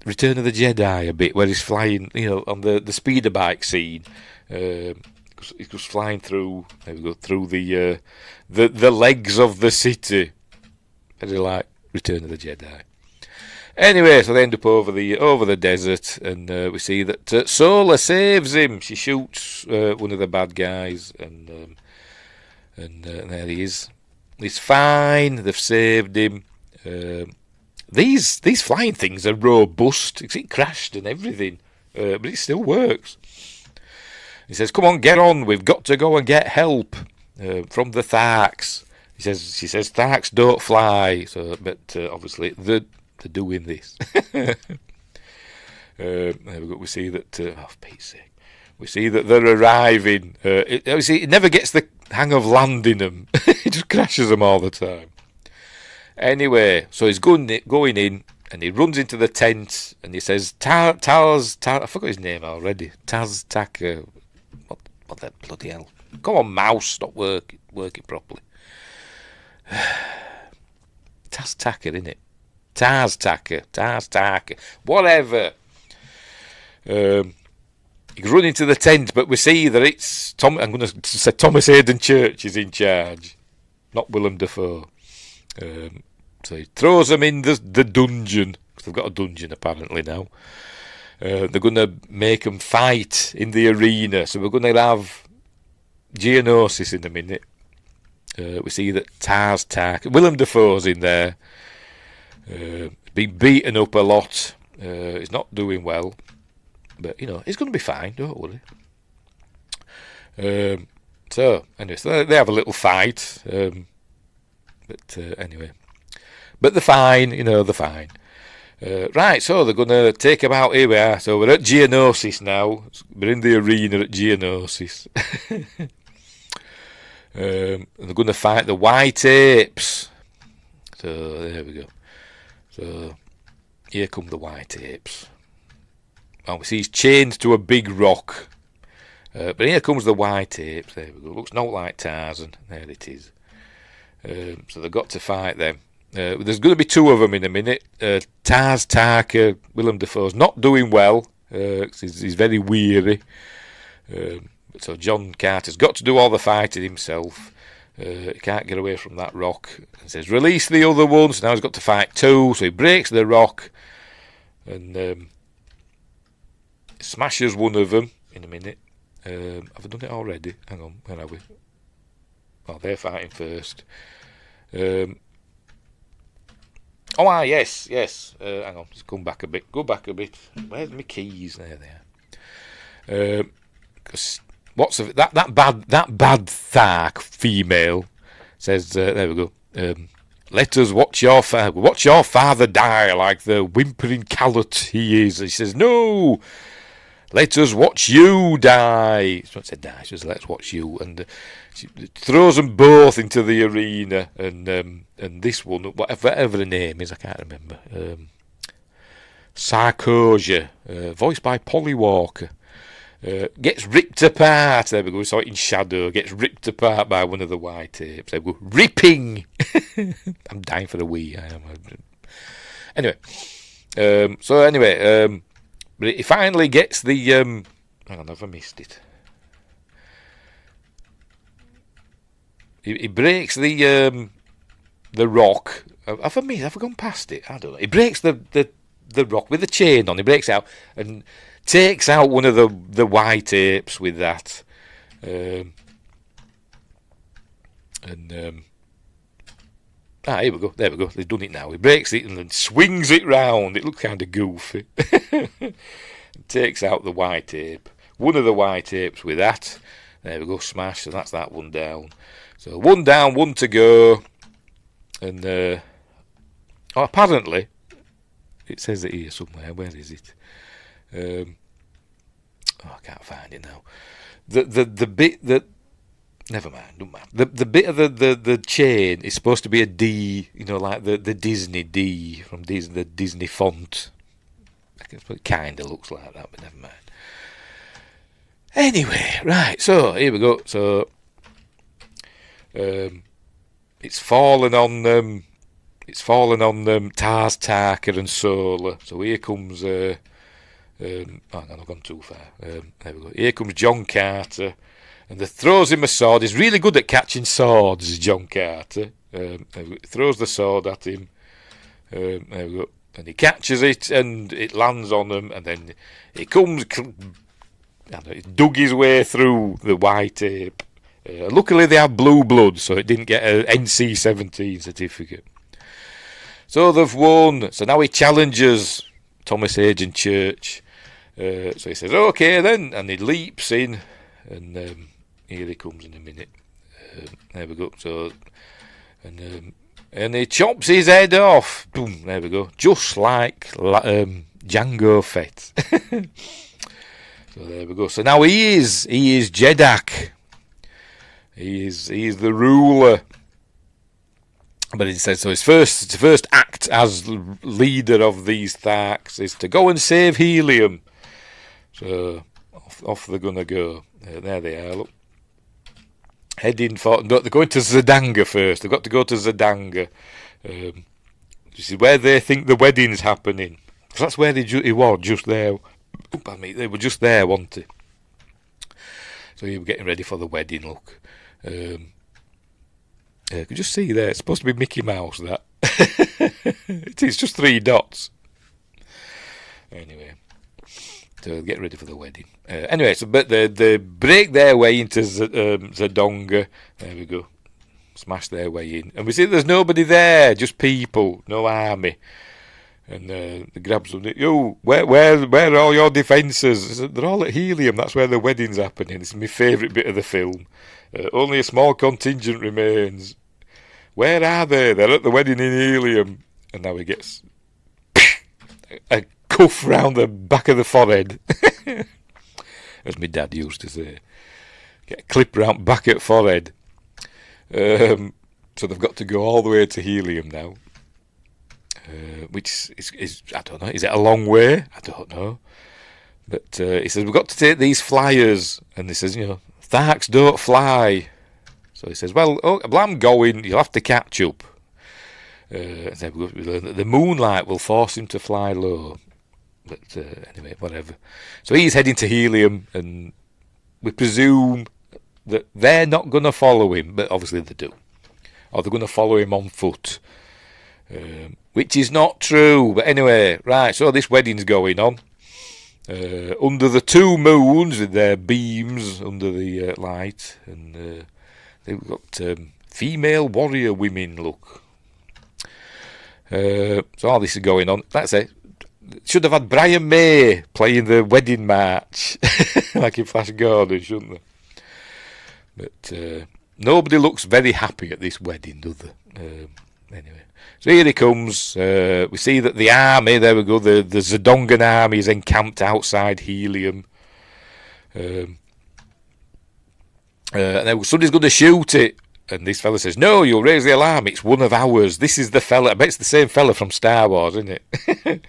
Return of the Jedi a bit, where he's flying, on the speeder bike scene. He goes flying through. There we go, through the legs of the city. Very like Return of the Jedi. Anyway, so they end up over the desert, and we see that Sola saves him. She shoots one of the bad guys, and there he is. He's fine. They've saved him. These flying things are robust. It crashed and everything, but it still works. He says, "Come on, get on. We've got to go and get help from the Tharks." She says, "Tharks don't fly." So, but obviously they're doing this. There we go. We see that. Oh, for Pete's sake. We see that they're arriving. It never gets the hang of landing them. It just crashes them all the time. Anyway, so he's going in, and he runs into the tent, and he says, Taz, I forgot his name already. Taz Tacker. What the bloody hell? Come on, mouse, stop working properly. Taz Tacker, innit? Taz Tacker. Whatever. He's running to the tent, but we see that it's I'm going to say Thomas Hayden Church is in charge, not Willem Dafoe. So he throws them in the dungeon, because they've got a dungeon apparently now. They're going to make them fight in the arena, so we're going to have Geonosis in a minute. We see that Taz Tack, Willem Dafoe's in there. Been beaten up a lot. He's not doing well, but he's going to be fine. Don't worry. So anyway, so they have a little fight. But anyway, but they're fine. They're fine. Right, so they're going to take him out. Here we are. So we're at Geonosis now. We're in the arena at Geonosis. And they're going to fight the White Apes. So there we go. So here come the White Apes. And we see he's chained to a big rock. But here comes the White Apes. There we go. Looks not like Tarzan. There it is. So they've got to fight them. There's going to be two of them in a minute. Taz Tarker, Willem Dafoe's not doing well. He's very weary. So John Carter's got to do all the fighting himself. He can't get away from that rock. He says, "Release the other one." So now he's got to fight two. So he breaks the rock and smashes one of them in a minute. Have I done it already? Hang on, where are we? Oh, they're fighting first. Yes. Hang on, just come back a bit. Go back a bit. Where's my keys? There they are. Because what's that bad Thark female says? There we go. Let us watch your father die like the whimpering callout he is. He says, "No. Let us watch you die." She don't say die, she says, "Let's watch you." And she throws them both into the arena. And this one, whatever the name is, I can't remember. Sarkosia, voiced by Polly Walker, gets ripped apart. There we go. We saw it in shadow. Gets ripped apart by one of the White Apes. There we go. Ripping. I'm dying for a wee. I am. Anyway. But he finally gets the. Hang on, have I missed it? He breaks the rock. Have I gone past it? I don't know. He breaks the rock with the chain on. He breaks out and takes out one of the White Apes with that. Here we go. There we go. They've done it now. He breaks it and then swings it round. It looks kind of goofy. Takes out the White Ape. One of the White Apes with that. There we go. Smash. So that's that one down. So one down, one to go. And apparently, it says it here somewhere. Where is it? I can't find it now. The bit that Never mind, don't matter. The bit of the chain is supposed to be a D, like the Disney D from Disney, the Disney font. I guess it kind of looks like that, but never mind. Anyway, right, so here we go. So it's fallen on them. Tars, Tarker, and Solar. So here comes. Oh no, I've gone too far. There we go. Here comes John Carter, and they throws him a sword. He's really good at catching swords, John Carter. Throws the sword at him. There we go. And he catches it, and it lands on him, and then it comes. He dug his way through the white tape. Luckily, they have blue blood, so it didn't get an NC-17 certificate. So they've won. So now he challenges Thomas Hagen Church. So he says, "Okay then," and he leaps in, and here he comes in a minute. There we go. So, and he chops his head off. Boom. There we go. Just like Jango Fett. So there we go. So now he is Jeddak. He is the ruler. But he says so. His first act as leader of these Tharks is to go and save Helium. So off they're gonna go. There they are. Look, heading for. No, they're going to Zedanga first. They've got to go to Zedanga. This is where they think the wedding's happening. Because that's where he was just there. They were just there, weren't they? So you were getting ready for the wedding, look. You can just see there, it's supposed to be Mickey Mouse, that. It is just 3 dots. Anyway, so get ready for the wedding. Anyway, so but they break their way into Zedonga. There we go. Smash their way in. And we see there's nobody there, just people, no army. And they grab something. Yo, where are all your defences? They're all at Helium. That's where the wedding's happening. It's my favourite bit of the film. Only a small contingent remains. Where are they? They're at the wedding in Helium. And now he gets a cuff round the back of the forehead. As my dad used to say. Get a clip round back at forehead. So they've got to go all the way to Helium now. Which is, I don't know, is it a long way? I don't know. But he says, we've got to take these flyers. And he says, Tharks don't fly. So he says, well, I'm going, you'll have to catch up. And then we learn that the moonlight will force him to fly low. But anyway, whatever. So he's heading to Helium, and we presume that they're not going to follow him, but obviously they do. Or they're going to follow him on foot. Which is not true. But anyway, right, so this wedding's going on. Under the 2 moons with their beams under the light. And they've got female warrior women, look. So all this is going on. That's it. Should have had Brian May playing the wedding march. Like in Flash Gordon, shouldn't they? But nobody looks very happy at this wedding, do they? Anyway. So here he comes. We see that the army, there we go, the Zedongan army is encamped outside Helium. And then somebody's going to shoot it. And this fella says, no, you'll raise the alarm. It's one of ours. This is the fella. I bet it's the same fella from Star Wars, isn't it?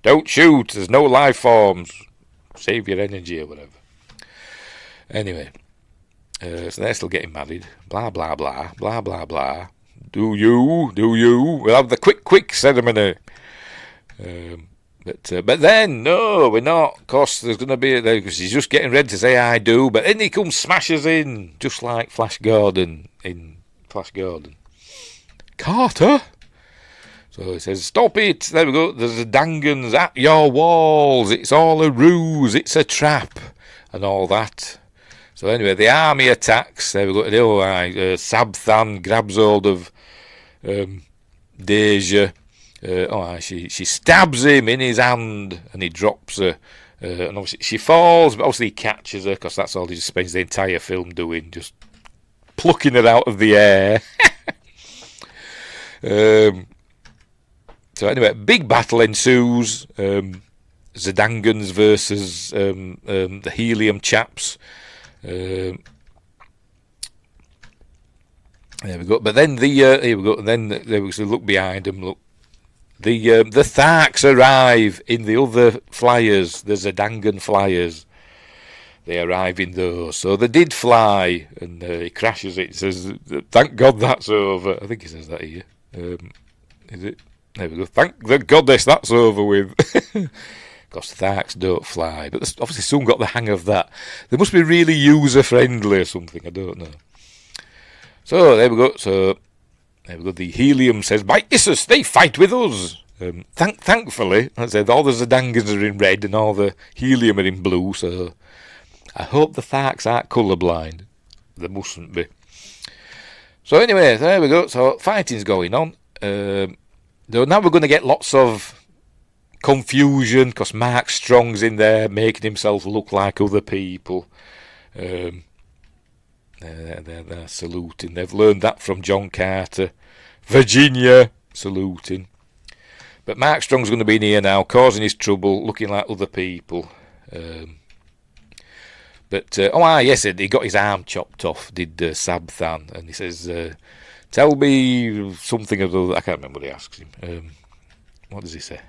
Don't shoot. There's no life forms. Save your energy or whatever. Anyway. So they're still getting married. Blah, blah, blah. Blah, blah, blah. Do you? We'll have the quick ceremony. But then, no, we're not. Of course, there's going to be, because he's just getting ready to say, I do. But then he comes, smashes in, just like Flash Gordon in Flash Gordon. Carter? So he says, stop it. There we go. There's a Dangans at your walls. It's all a ruse. It's a trap. And all that. So anyway, the army attacks. There we go. Sabthan grabs hold of Deja. She stabs him in his hand, and he drops her. And obviously she falls, but obviously he catches her, because that's all he just spends the entire film doing, just plucking her out of the air. So anyway, big battle ensues. Zedangans versus the Helium chaps. There we go. But then here we go. And then there we go. Look behind them. Look, the Tharks arrive in the other flyers. The Zedangan flyers. They arrive in those. So they did fly, and he crashes it. Says, "Thank God that's over." I think he says that here. Is it? There we go. Thank the goddess that's over with. Because Tharks don't fly, but obviously soon got the hang of that. They must be really user friendly or something. I don't know. So there we go. So there we go. The helium says, "By Issus, they fight with us." Thankfully, I said all the Zedangans are in red and all the helium are in blue. So I hope the Tharks aren't colourblind. They mustn't be. So anyway, there we go. So fighting's going on. Now we're going to get lots of confusion because Mark Strong's in there making himself look like other people. They're saluting. They've learned that from John Carter. Virginia saluting. But Mark Strong's going to be in here now, causing his trouble, looking like other people. Yes, he got his arm chopped off, did Sabthan, and he says, "Tell me something of the..." I can't remember what he asks him. What does he say?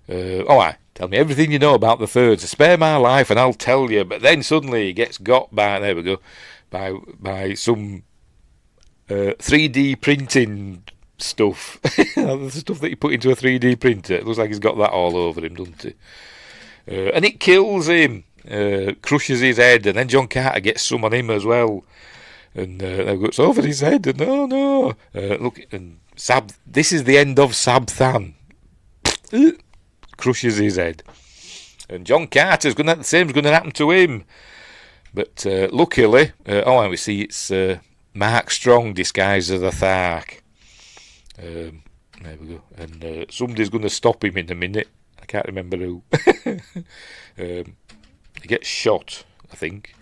Tell me everything you know about the Thirds. Spare my life and I'll tell you. But then suddenly he gets got by, there we go, by some 3D printing stuff. The stuff that you put into a 3D printer. It looks like he's got that all over him, doesn't it? And it kills him, crushes his head, and then John Carter gets some on him as well. And it's over his head, and no. Look, and this is the end of Sabthan. Crushes his head. And John Carter's the same's going to happen to him. But luckily, and we see it's Mark Strong disguised as a Thark. There we go. And somebody's going to stop him in a minute. I can't remember who. He gets shot, I think.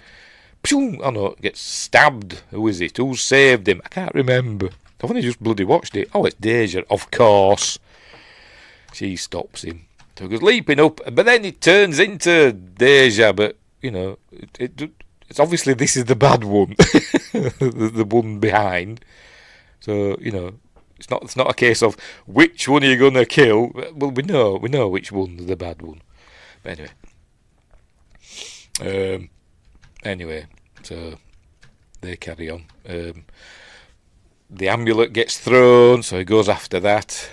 Gets stabbed. Who is it? Who saved him? I can't remember. I've only just bloody watched it. Oh, it's Deja, of course. She stops him. So he goes leaping up, but then it turns into Deja, but, it's obviously this is the bad one. the one behind. So, it's not a case of which one are you going to kill. Well, we know which one's the bad one. But anyway, so they carry on. The amulet gets thrown, so he goes after that.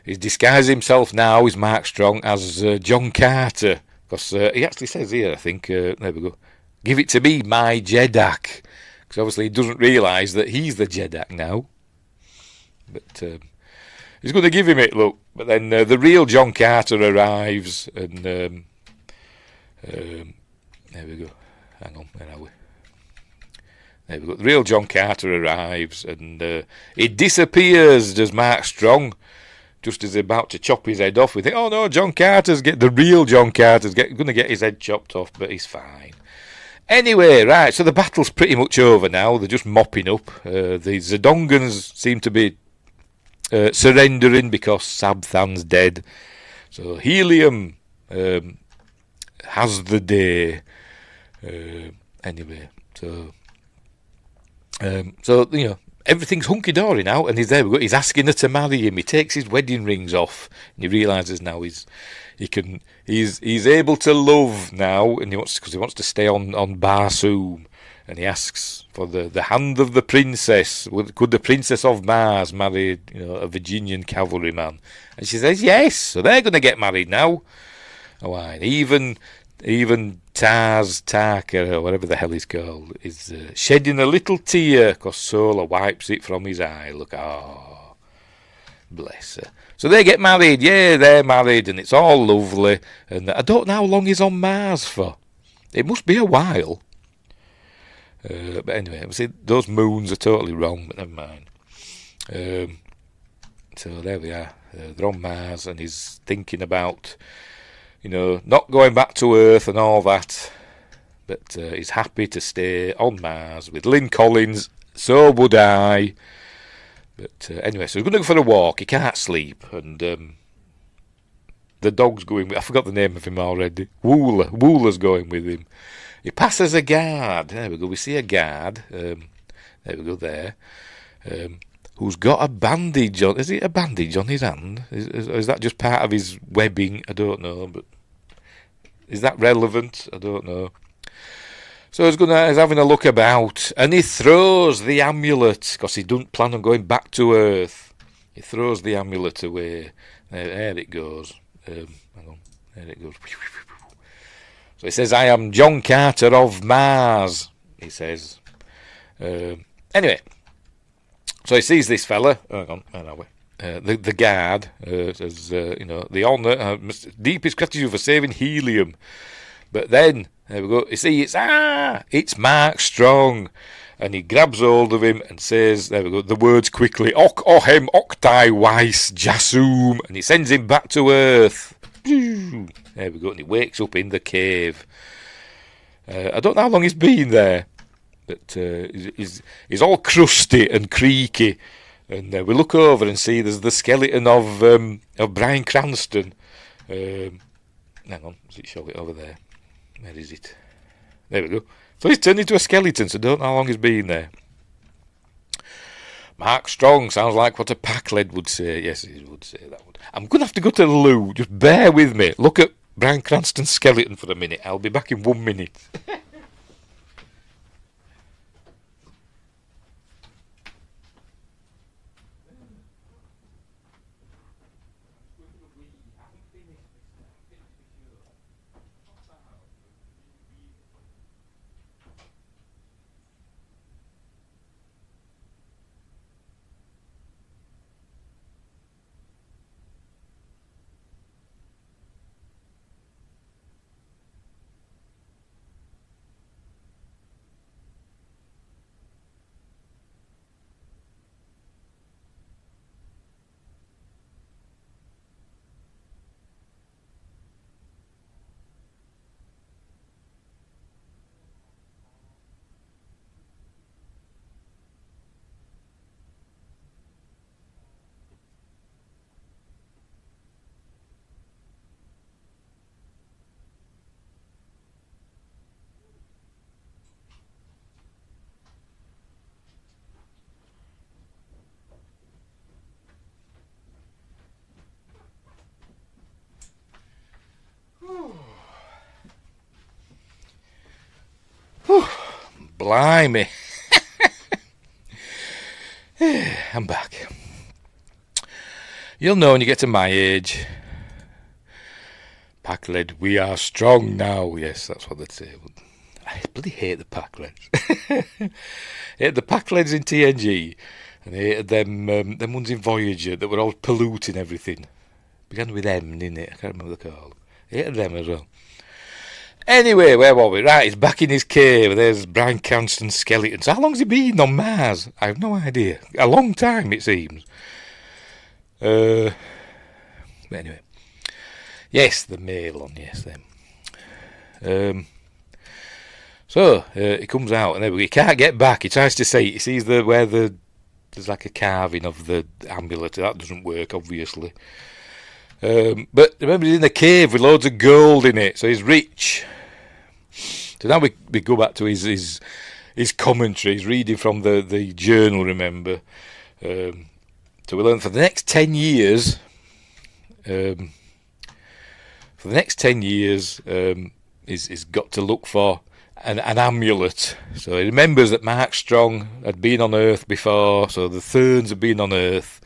He's disguised himself now, he's Mark Strong, as John Carter. Because he actually says here, I think, there we go, "Give it to me, my Jedak." Because obviously he doesn't realise that he's the Jedak now. But he's going to give him it, look. But then the real John Carter arrives, and there we go. Hang on, where are we? There we go. The real John Carter arrives, and he disappears, does Mark Strong. Just as he's about to chop his head off, we think, oh no, the real John Carter's going to get his head chopped off, but he's fine. Anyway, right, so the battle's pretty much over now. They're just mopping up. The Zedongans seem to be surrendering because Sabthan's dead. So Helium has the day. Anyway, so everything's hunky-dory now, and he's there. He's asking her to marry him. He takes his wedding rings off, and he realises now he's able to love now, and because he wants to stay on Barsoom, and he asks for the hand of the princess. Could the Princess of Mars marry a Virginian cavalryman? And she says yes. So they're going to get married now. Oh, and even Tarker, or whatever the hell he's called, is shedding a little tear because Sola wipes it from his eye. Look, bless her. So they get married. Yeah, they're married, and it's all lovely. And I don't know how long he's on Mars for. It must be a while. But anyway, see, those moons are totally wrong, but never mind. So there we are. They're on Mars, and he's thinking about not going back to Earth and all that, but he's happy to stay on Mars with Lynn Collins. So would I. But anyway, so he's going to go for a walk. He can't sleep, and the dog's going with, I forgot the name of him already. Wooler's going with him. He passes a guard. There we go. We see a guard. There we go. There. Who's got a bandage on? Is it a bandage on his hand? Is that just part of his webbing? I don't know. But is that relevant? I don't know. So he's having a look about, and he throws the amulet because he doesn't plan on going back to Earth. He throws the amulet away. There it goes. Hang on. There it goes. So he says, "I am John Carter of Mars," he says. Anyway, so he sees this fella. Hang on, where are we? The guard says, the honour, deepest gratitude for saving helium. But then, there we go, you see, it's Mark Strong. And he grabs hold of him and says, there we go, the words quickly, "Ok ohem octai weiss jasum," and he sends him back to Earth. There we go, and he wakes up in the cave. I don't know how long he's been there, but he's all crusty and creaky. And we look over and see there's the skeleton of Bryan Cranston. Hang on, does it show it over there? Where is it? There we go. So he's turned into a skeleton, so don't know how long he's been there. Mark Strong sounds like what a pack-led would say. Yes, he would say that one. I'm going to have to go to the loo. Just bear with me. Look at Bryan Cranston's skeleton for a minute. I'll be back in 1 minute. Blimey. I'm back. You'll know when you get to my age. Pack-led, we are strong now. Yes, that's what they'd say. I bloody hate the pack-leds. Hate the pack-leds in TNG. And I hated them ones in Voyager that were all polluting everything. Began with M, didn't it? I can't remember what they're called. I hated them as well. Anyway, where were we? Right, he's back in his cave. There's Bryan Cranston's skeleton. So how long's he been on Mars? I have no idea. A long time, it seems. But anyway. Yes, the mail on, yes, them. So, he comes out, and there we go. He can't get back. He tries to say it. He sees where there's like a carving of the amulet. That doesn't work, obviously. But remember, he's in a cave with loads of gold in it, so he's rich. So now we go back to his commentary. He's reading from the journal, remember. So we learn for the next 10 years, he's got to look for an amulet. So he remembers that Mark Strong had been on Earth before, so the Therns have been on Earth.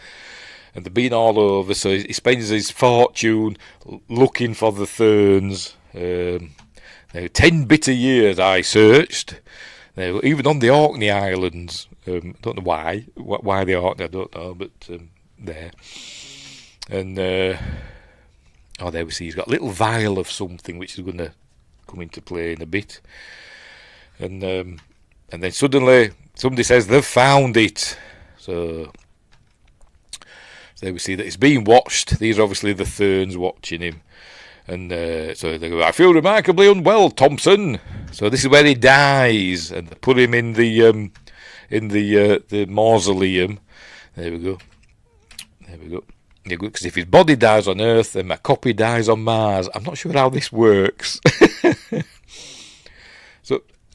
And they've been all over, so he spends his fortune looking for the Therns. 10 bitter years I searched. Even on the Orkney Islands. I don't know why the Orkney, I don't know, but there. And, there we see he's got a little vial of something which is going to come into play in a bit. And then suddenly somebody says they've found it. So there we see that he's being watched. These are obviously the Therns watching him. And so they go, I feel remarkably unwell, Thompson. So this is where he dies. And they put him in the mausoleum. There we go. Because if his body dies on Earth, then my copy dies on Mars. I'm not sure how this works.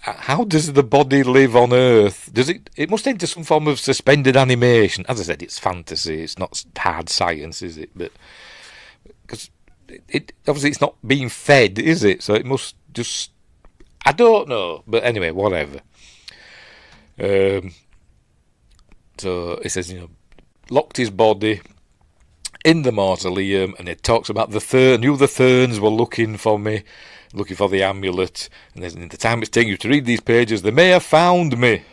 how does the body live on Earth? Does it? It must enter some form of suspended animation. As I said, it's fantasy. It's not hard science, is it? But because it obviously it's not being fed, is it? So it must just. I don't know. But anyway, whatever. So it says, locked his body in the mausoleum, and it talks about the Therns were looking for me, looking for the amulet, and in the time it's taking you to read these pages, they may have found me.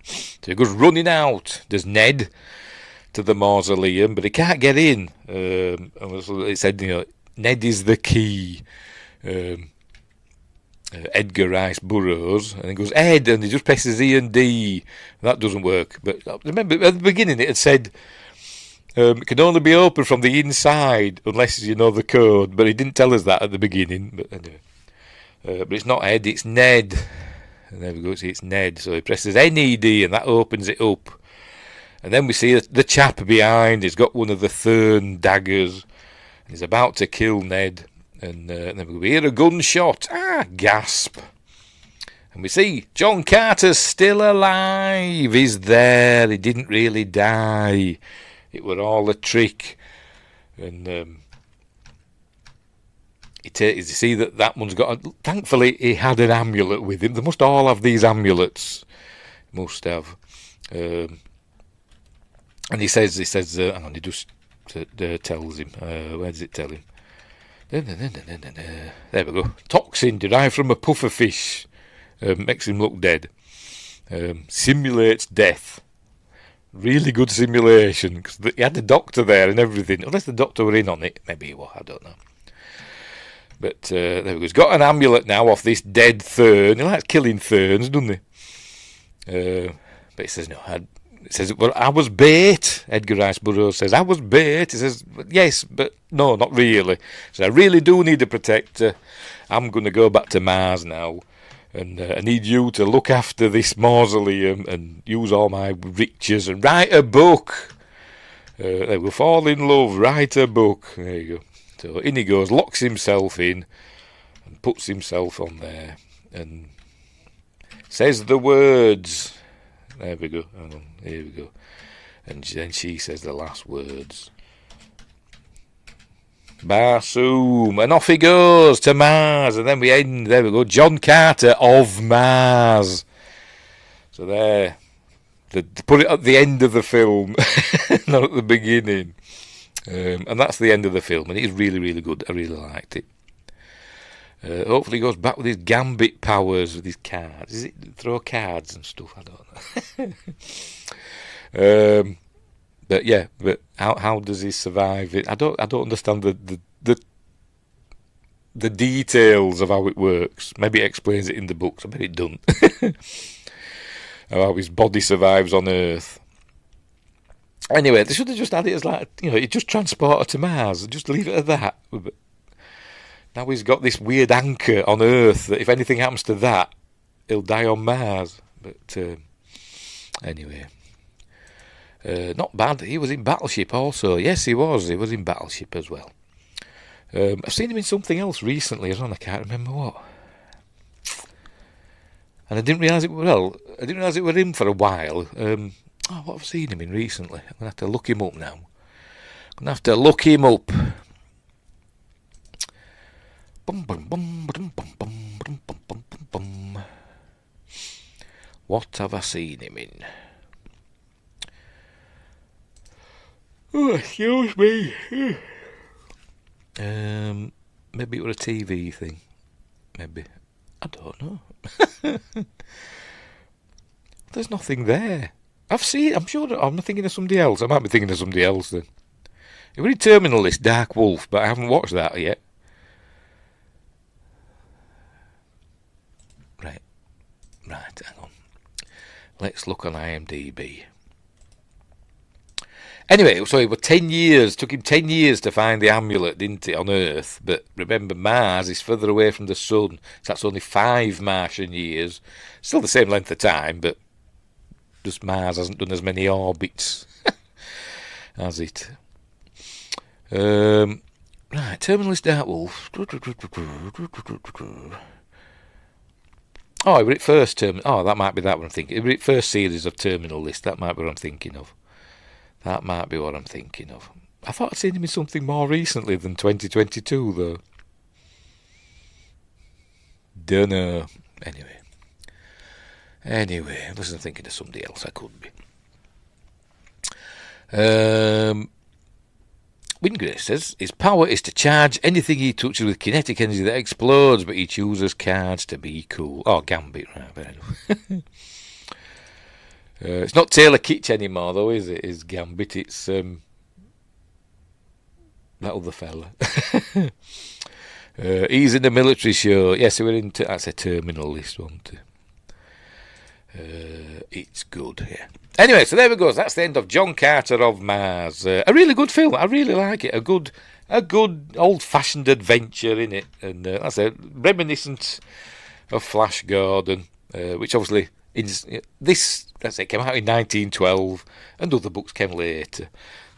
So he goes running out. There's Ned to the mausoleum, but he can't get in. It said, Ned is the key. Edgar Rice Burroughs, and he goes Ed, and he just presses E and D. That doesn't work. But remember, at the beginning it had said it can only be opened from the inside unless you know the code. But he didn't tell us that at the beginning. But anyway, but it's not Ed, it's Ned. And there we go. See, it's Ned. So he presses NED, and that opens it up. And then we see the chap behind. He's got one of the Thern daggers. And he's about to kill Ned. And then we hear a gunshot. Gasp. And we see John Carter's still alive. He's there. He didn't really die. It were all a trick. And you see that one's got... Thankfully, he had an amulet with him. They must all have these amulets. Must have. And he says, hang on, he just tells him. Where does it tell him? There we go. Toxin derived from a pufferfish makes him look dead. Simulates death. Really good simulation, because he had the doctor there and everything. Unless the doctor were in on it, maybe he was. I don't know. But there we go. He's got an amulet now off this dead Thern. He likes killing Therns, doesn't he? But he says no. It says, well, I was bait. Edgar Rice Burroughs says, I was bait. He says, yes, but no, not really. He says, I really do need a protector. I'm going to go back to Mars now. And I need you to look after this mausoleum and use all my riches and write a book. They will fall in love, write a book. There you go. So in he goes, locks himself in and puts himself on there and says the words. There we go. Hang on. Here we go. And then she says the last words. Barsoom. And off he goes to Mars. And then we end. There we go. John Carter of Mars. So there. They put it at the end of the film. Not at the beginning. And that's the end of the film. And it is really, really good. I really liked it. Hopefully he goes back with his gambit powers with his cards. Is it throw cards and stuff? I don't know. But yeah, but how does he survive it? I don't understand the details of how it works. Maybe it explains it in the books. I bet it doesn't. How his body survives on Earth. Anyway, they should have just had it as like, he just transported to Mars. Just leave it at that. But now he's got this weird anchor on Earth that if anything happens to that, he'll die on Mars. But anyway, not bad. He was in Battleship also. Yes, he was. He was in Battleship as well. I've seen him in something else recently as well. I can't remember what. And I didn't realise it. Well, I didn't realise it was him for a while. What have I seen him in recently? I'm gonna have to look him up now. What have I seen him in? Oh, excuse me. Maybe it was a TV thing. Maybe. I don't know. There's nothing there. I'm sure I'm thinking of somebody else. I might be thinking of somebody else then. It was in Terminalist, Dark Wolf, but I haven't watched that yet. Right, hang on. Let's look on IMDb. Anyway, so it was 10 years. Took him 10 years to find the amulet, didn't it, on Earth? But remember, Mars is further away from the sun. So that's only 5 Martian years. Still the same length of time, but just Mars hasn't done as many orbits, has it? Right, Terminalist Dark Wolf. Oh, it was it first term. Oh, that might be that one I'm thinking. It was it first series of Terminal List. That might be what I'm thinking of. That might be what I'm thinking of. I thought I'd seen him in something more recently than 2022, though. Dunno. Anyway, I wasn't thinking of somebody else. I could be. Wingray says his power is to charge anything he touches with kinetic energy that explodes, but he chooses cards to be cool. Oh, Gambit, right? Fair enough. It's not Taylor Kitch anymore, though, is it? Is Gambit? It's that other fella. He's in the military show. Yes, we're in. That's a Terminal List, wasn't it? It's good, yeah. Anyway, so there we go. That's the end of John Carter of Mars. A really good film. I really like it. A good old-fashioned adventure in it, and that's a reminiscent of Flash Gordon, which obviously came out in 1912, and other books came later.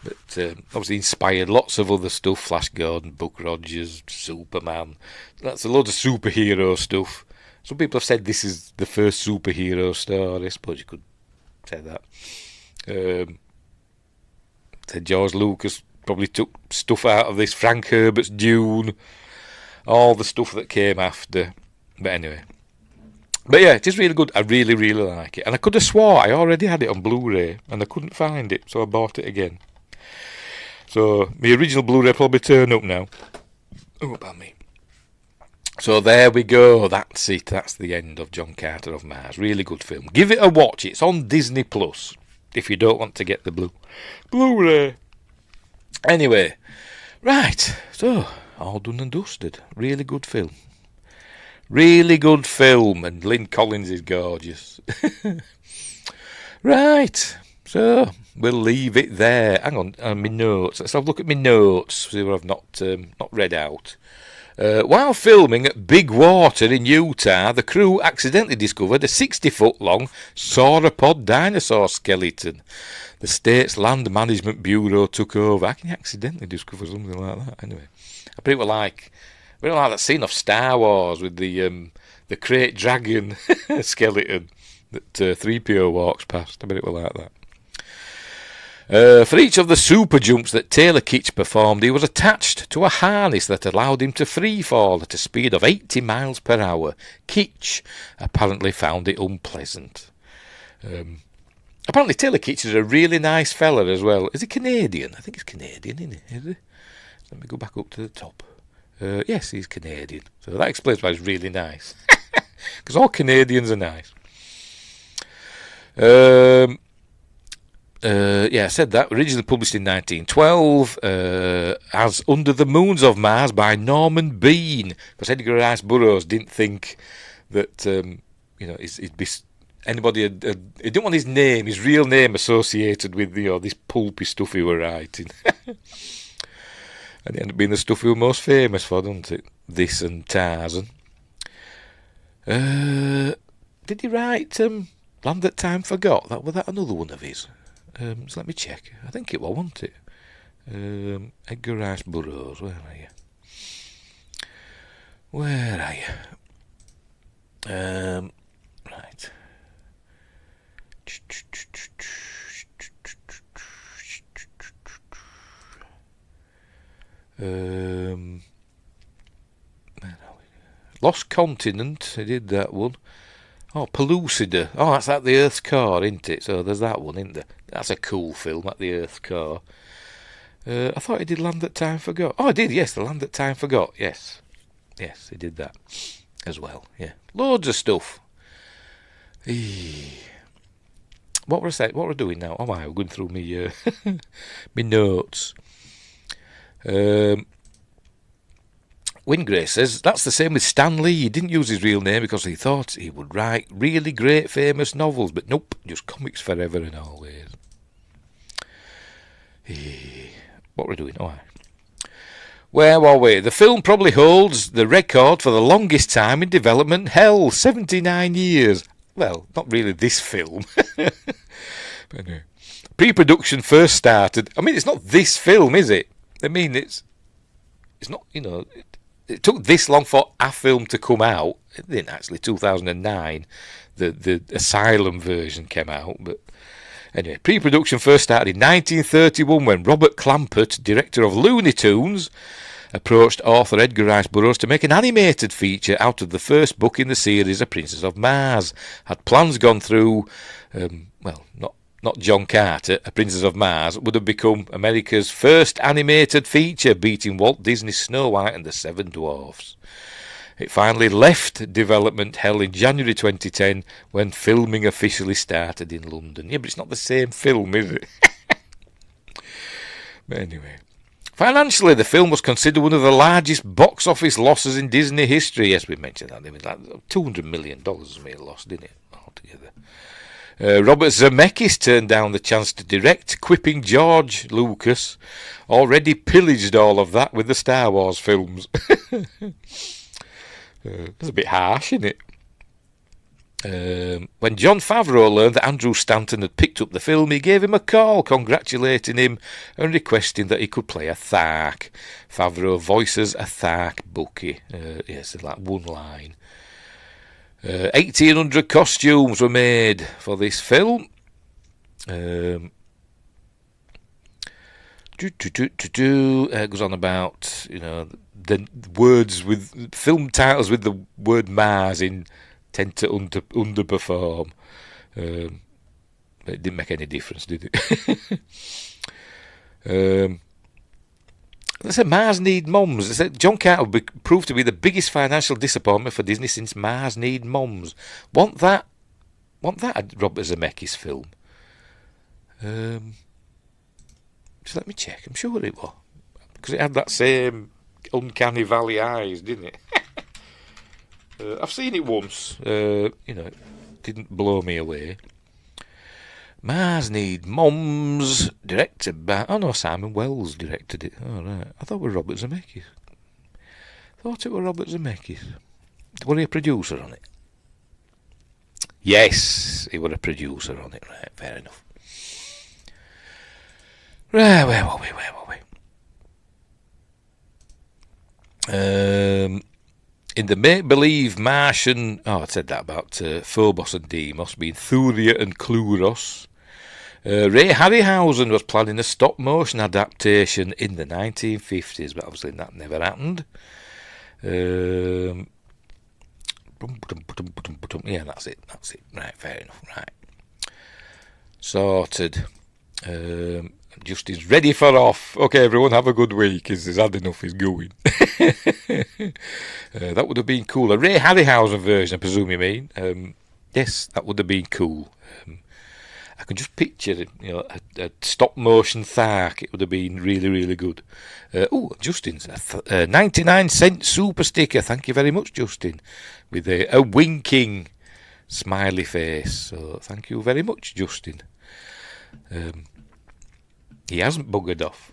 But obviously inspired lots of other stuff. Flash Gordon, Buck Rogers, Superman. That's a load of superhero stuff. Some people have said this is the first superhero story. I suppose you could say that. Said George Lucas probably took stuff out of this. Frank Herbert's Dune. All the stuff that came after. But anyway. But yeah, it is really good. I really, really like it. And I could have swore I already had it on Blu-ray. And I couldn't find it. So I bought it again. So my original Blu-ray probably turned up now. Oh, about me. So there we go. That's it. That's the end of John Carter of Mars. Really good film. Give it a watch. It's on Disney Plus. If you don't want to get the Blu-ray. Anyway, right. So all done and dusted. Really good film. Really good film. And Lynn Collins is gorgeous. Right. So we'll leave it there. Hang on. My notes. Let's have a look at my notes. See what I've not read out. While filming at Big Water in Utah, the crew accidentally discovered a 60-foot-long sauropod dinosaur skeleton. The state's Land Management Bureau took over. How can you accidentally discover something like that? Anyway, I pretty well like that scene of Star Wars with the crate dragon skeleton that 3PO walks past. I bet it will like that. For each of the super jumps that Taylor Kitch performed, he was attached to a harness that allowed him to free fall at a speed of 80 miles per hour. Kitch apparently found it unpleasant. Apparently Taylor Kitch is a really nice fella as well. Is he Canadian? I think he's Canadian, isn't he? Is he? Let me go back up to the top. Yes, he's Canadian. So that explains why he's really nice. Because all Canadians are nice. I said that. Originally published in 1912 as Under the Moons of Mars by Norman Bean. Because Edgar Rice Burroughs didn't think that, he'd be anybody. He didn't want his real name associated with this pulpy stuff he were writing. And it ended up being the stuff he was most famous for, didn't it? This and Tarzan. Did he write Land That Time Forgot? Was that another one of his? So let me check. I think it was, wasn't it? Edgar Rice Burroughs. Where are you? Right. Lost Continent. He did that one. Oh, Pellucida. Oh, that's at the Earth's core, isn't it? So there's that one, isn't there? That's a cool film, at the Earth's core. I thought he did Land That Time Forgot. Oh, I did, yes, The Land That Time Forgot. Yes, he did that as well. Yeah, loads of stuff. What were I saying? What we're doing now? Oh my, we're going through me me notes. Wingray says that's the same with Stan Lee. He didn't use his real name because he thought he would write really great famous novels, but nope, just comics forever and always. What we're doing? Where were we? The film probably holds the record for the longest time in development. Hell, 79 years. Well, not really this film. But anyway. Pre-production first started. I mean, it's not this film, is it? I mean, it's not, it took this long for a film to come out. It didn't actually. 2009, the Asylum version came out. But anyway, pre-production first started in 1931 when Robert Clampett, director of Looney Tunes, approached author Edgar Rice Burroughs to make an animated feature out of the first book in the series, A Princess of Mars. Had plans gone through, not John Carter, A Princess of Mars would have become America's first animated feature, beating Walt Disney's Snow White and the Seven Dwarfs. It finally left development hell in January 2010 when filming officially started in London. Yeah, but it's not the same film, is it? But anyway. Financially, the film was considered one of the largest box office losses in Disney history. Yes, we mentioned that. It was like $200 million made a loss, didn't it, altogether? Robert Zemeckis turned down the chance to direct, quipping George Lucas already pillaged all of that with the Star Wars films. That's a bit harsh, isn't it? When Jon Favreau learned that Andrew Stanton had picked up the film, he gave him a call, congratulating him and requesting that he could play a Thark. Favreau voices a Thark bookie. Yes, like one line. 1,800 costumes were made for this film. It goes on about, the words with film titles with the word Mars in tend to underperform. It didn't make any difference, did it? They said Mars Need Moms. They said John Carter would prove to be the biggest financial disappointment for Disney since Mars Need Moms. Want that a Robert Zemeckis film? Just let me check. I'm sure it was. Because it had that same uncanny valley eyes, didn't it? I've seen it once. It didn't blow me away. Mars Need Moms, directed by... Oh no, Simon Wells directed it. Oh right. I thought it was Robert Zemeckis. Was he a producer on it? Yes, he was a producer on it. Right, fair enough. Right, where were we? In the make-believe Martian... Oh, I said that about Phobos and Deimos being Thuria and Cluros. Ray Harryhausen was planning a stop-motion adaptation in the 1950s, but obviously that never happened. Yeah, that's it. Right, fair enough. Right. Sorted. Justin's ready for off. Okay, everyone, have a good week. He's had enough, he's going. That would have been cool. A Ray Harryhausen version, I presume you mean. Yes, that would have been cool. I can just picture a stop-motion Thark. It would have been really, really good. Justin's a 99-cent super sticker. Thank you very much, Justin. With a winking smiley face. So thank you very much, Justin. He hasn't buggered off.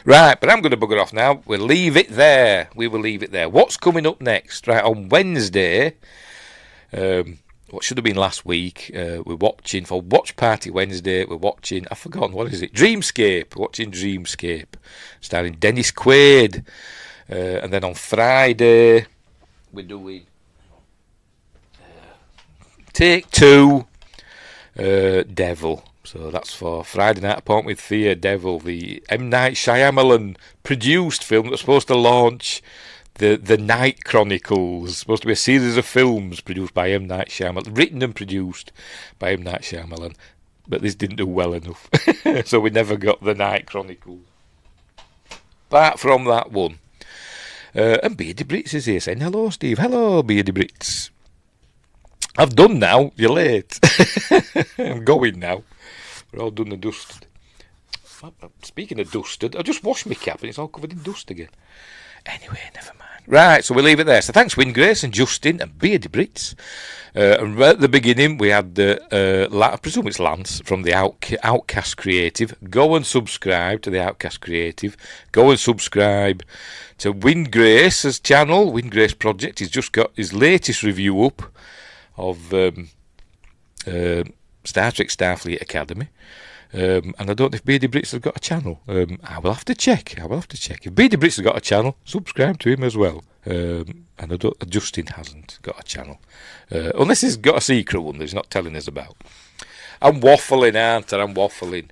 Right, but I'm going to bugger off now. We'll leave it there. We will leave it there. What's coming up next? Right, on Wednesday, what should have been last week, we're watching, for Watch Party Wednesday, we're watching, I've forgotten, what is it? Dreamscape. We're watching Dreamscape, starring Dennis Quaid. And then on Friday, we're doing Take Two, Devil. So that's for Friday Night Appointment with Fear, Devil, the M. Night Shyamalan produced film that's supposed to launch the Night Chronicles. It's supposed to be a series of films produced by M. Night Shyamalan, written and produced by M. Night Shyamalan. But this didn't do well enough. So we never got the Night Chronicles. Apart from that one. And Beardy Brits is here saying, hello, Steve. Hello, Beardy Brits. I've done now. You're late. I'm going now. We're all done and dusted. Speaking of dusted, I just washed my cap and it's all covered in dust again. Anyway, never mind. Right, so we'll leave it there. So thanks, Windgrace and Justin and Beardy Brits. And right at the beginning, we had I presume it's Lance from the Outcast Creative. Go and subscribe to the Outcast Creative. Go and subscribe to Windgrace's channel, Windgrace Project. He's just got his latest review up of Star Trek Starfleet Academy. And I don't know if Beardy Brits has got a channel. I will have to check. If Beardy Brits has got a channel, subscribe to him as well. And Justin hasn't got a channel. Unless he's got a secret one that he's not telling us about. I'm waffling, aren't I? I'm waffling.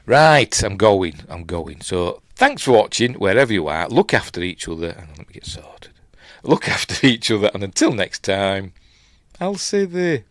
Right, I'm going. So, thanks for watching, wherever you are. Look after each other. And let me get sorted. Look after each other. And until next time, I'll say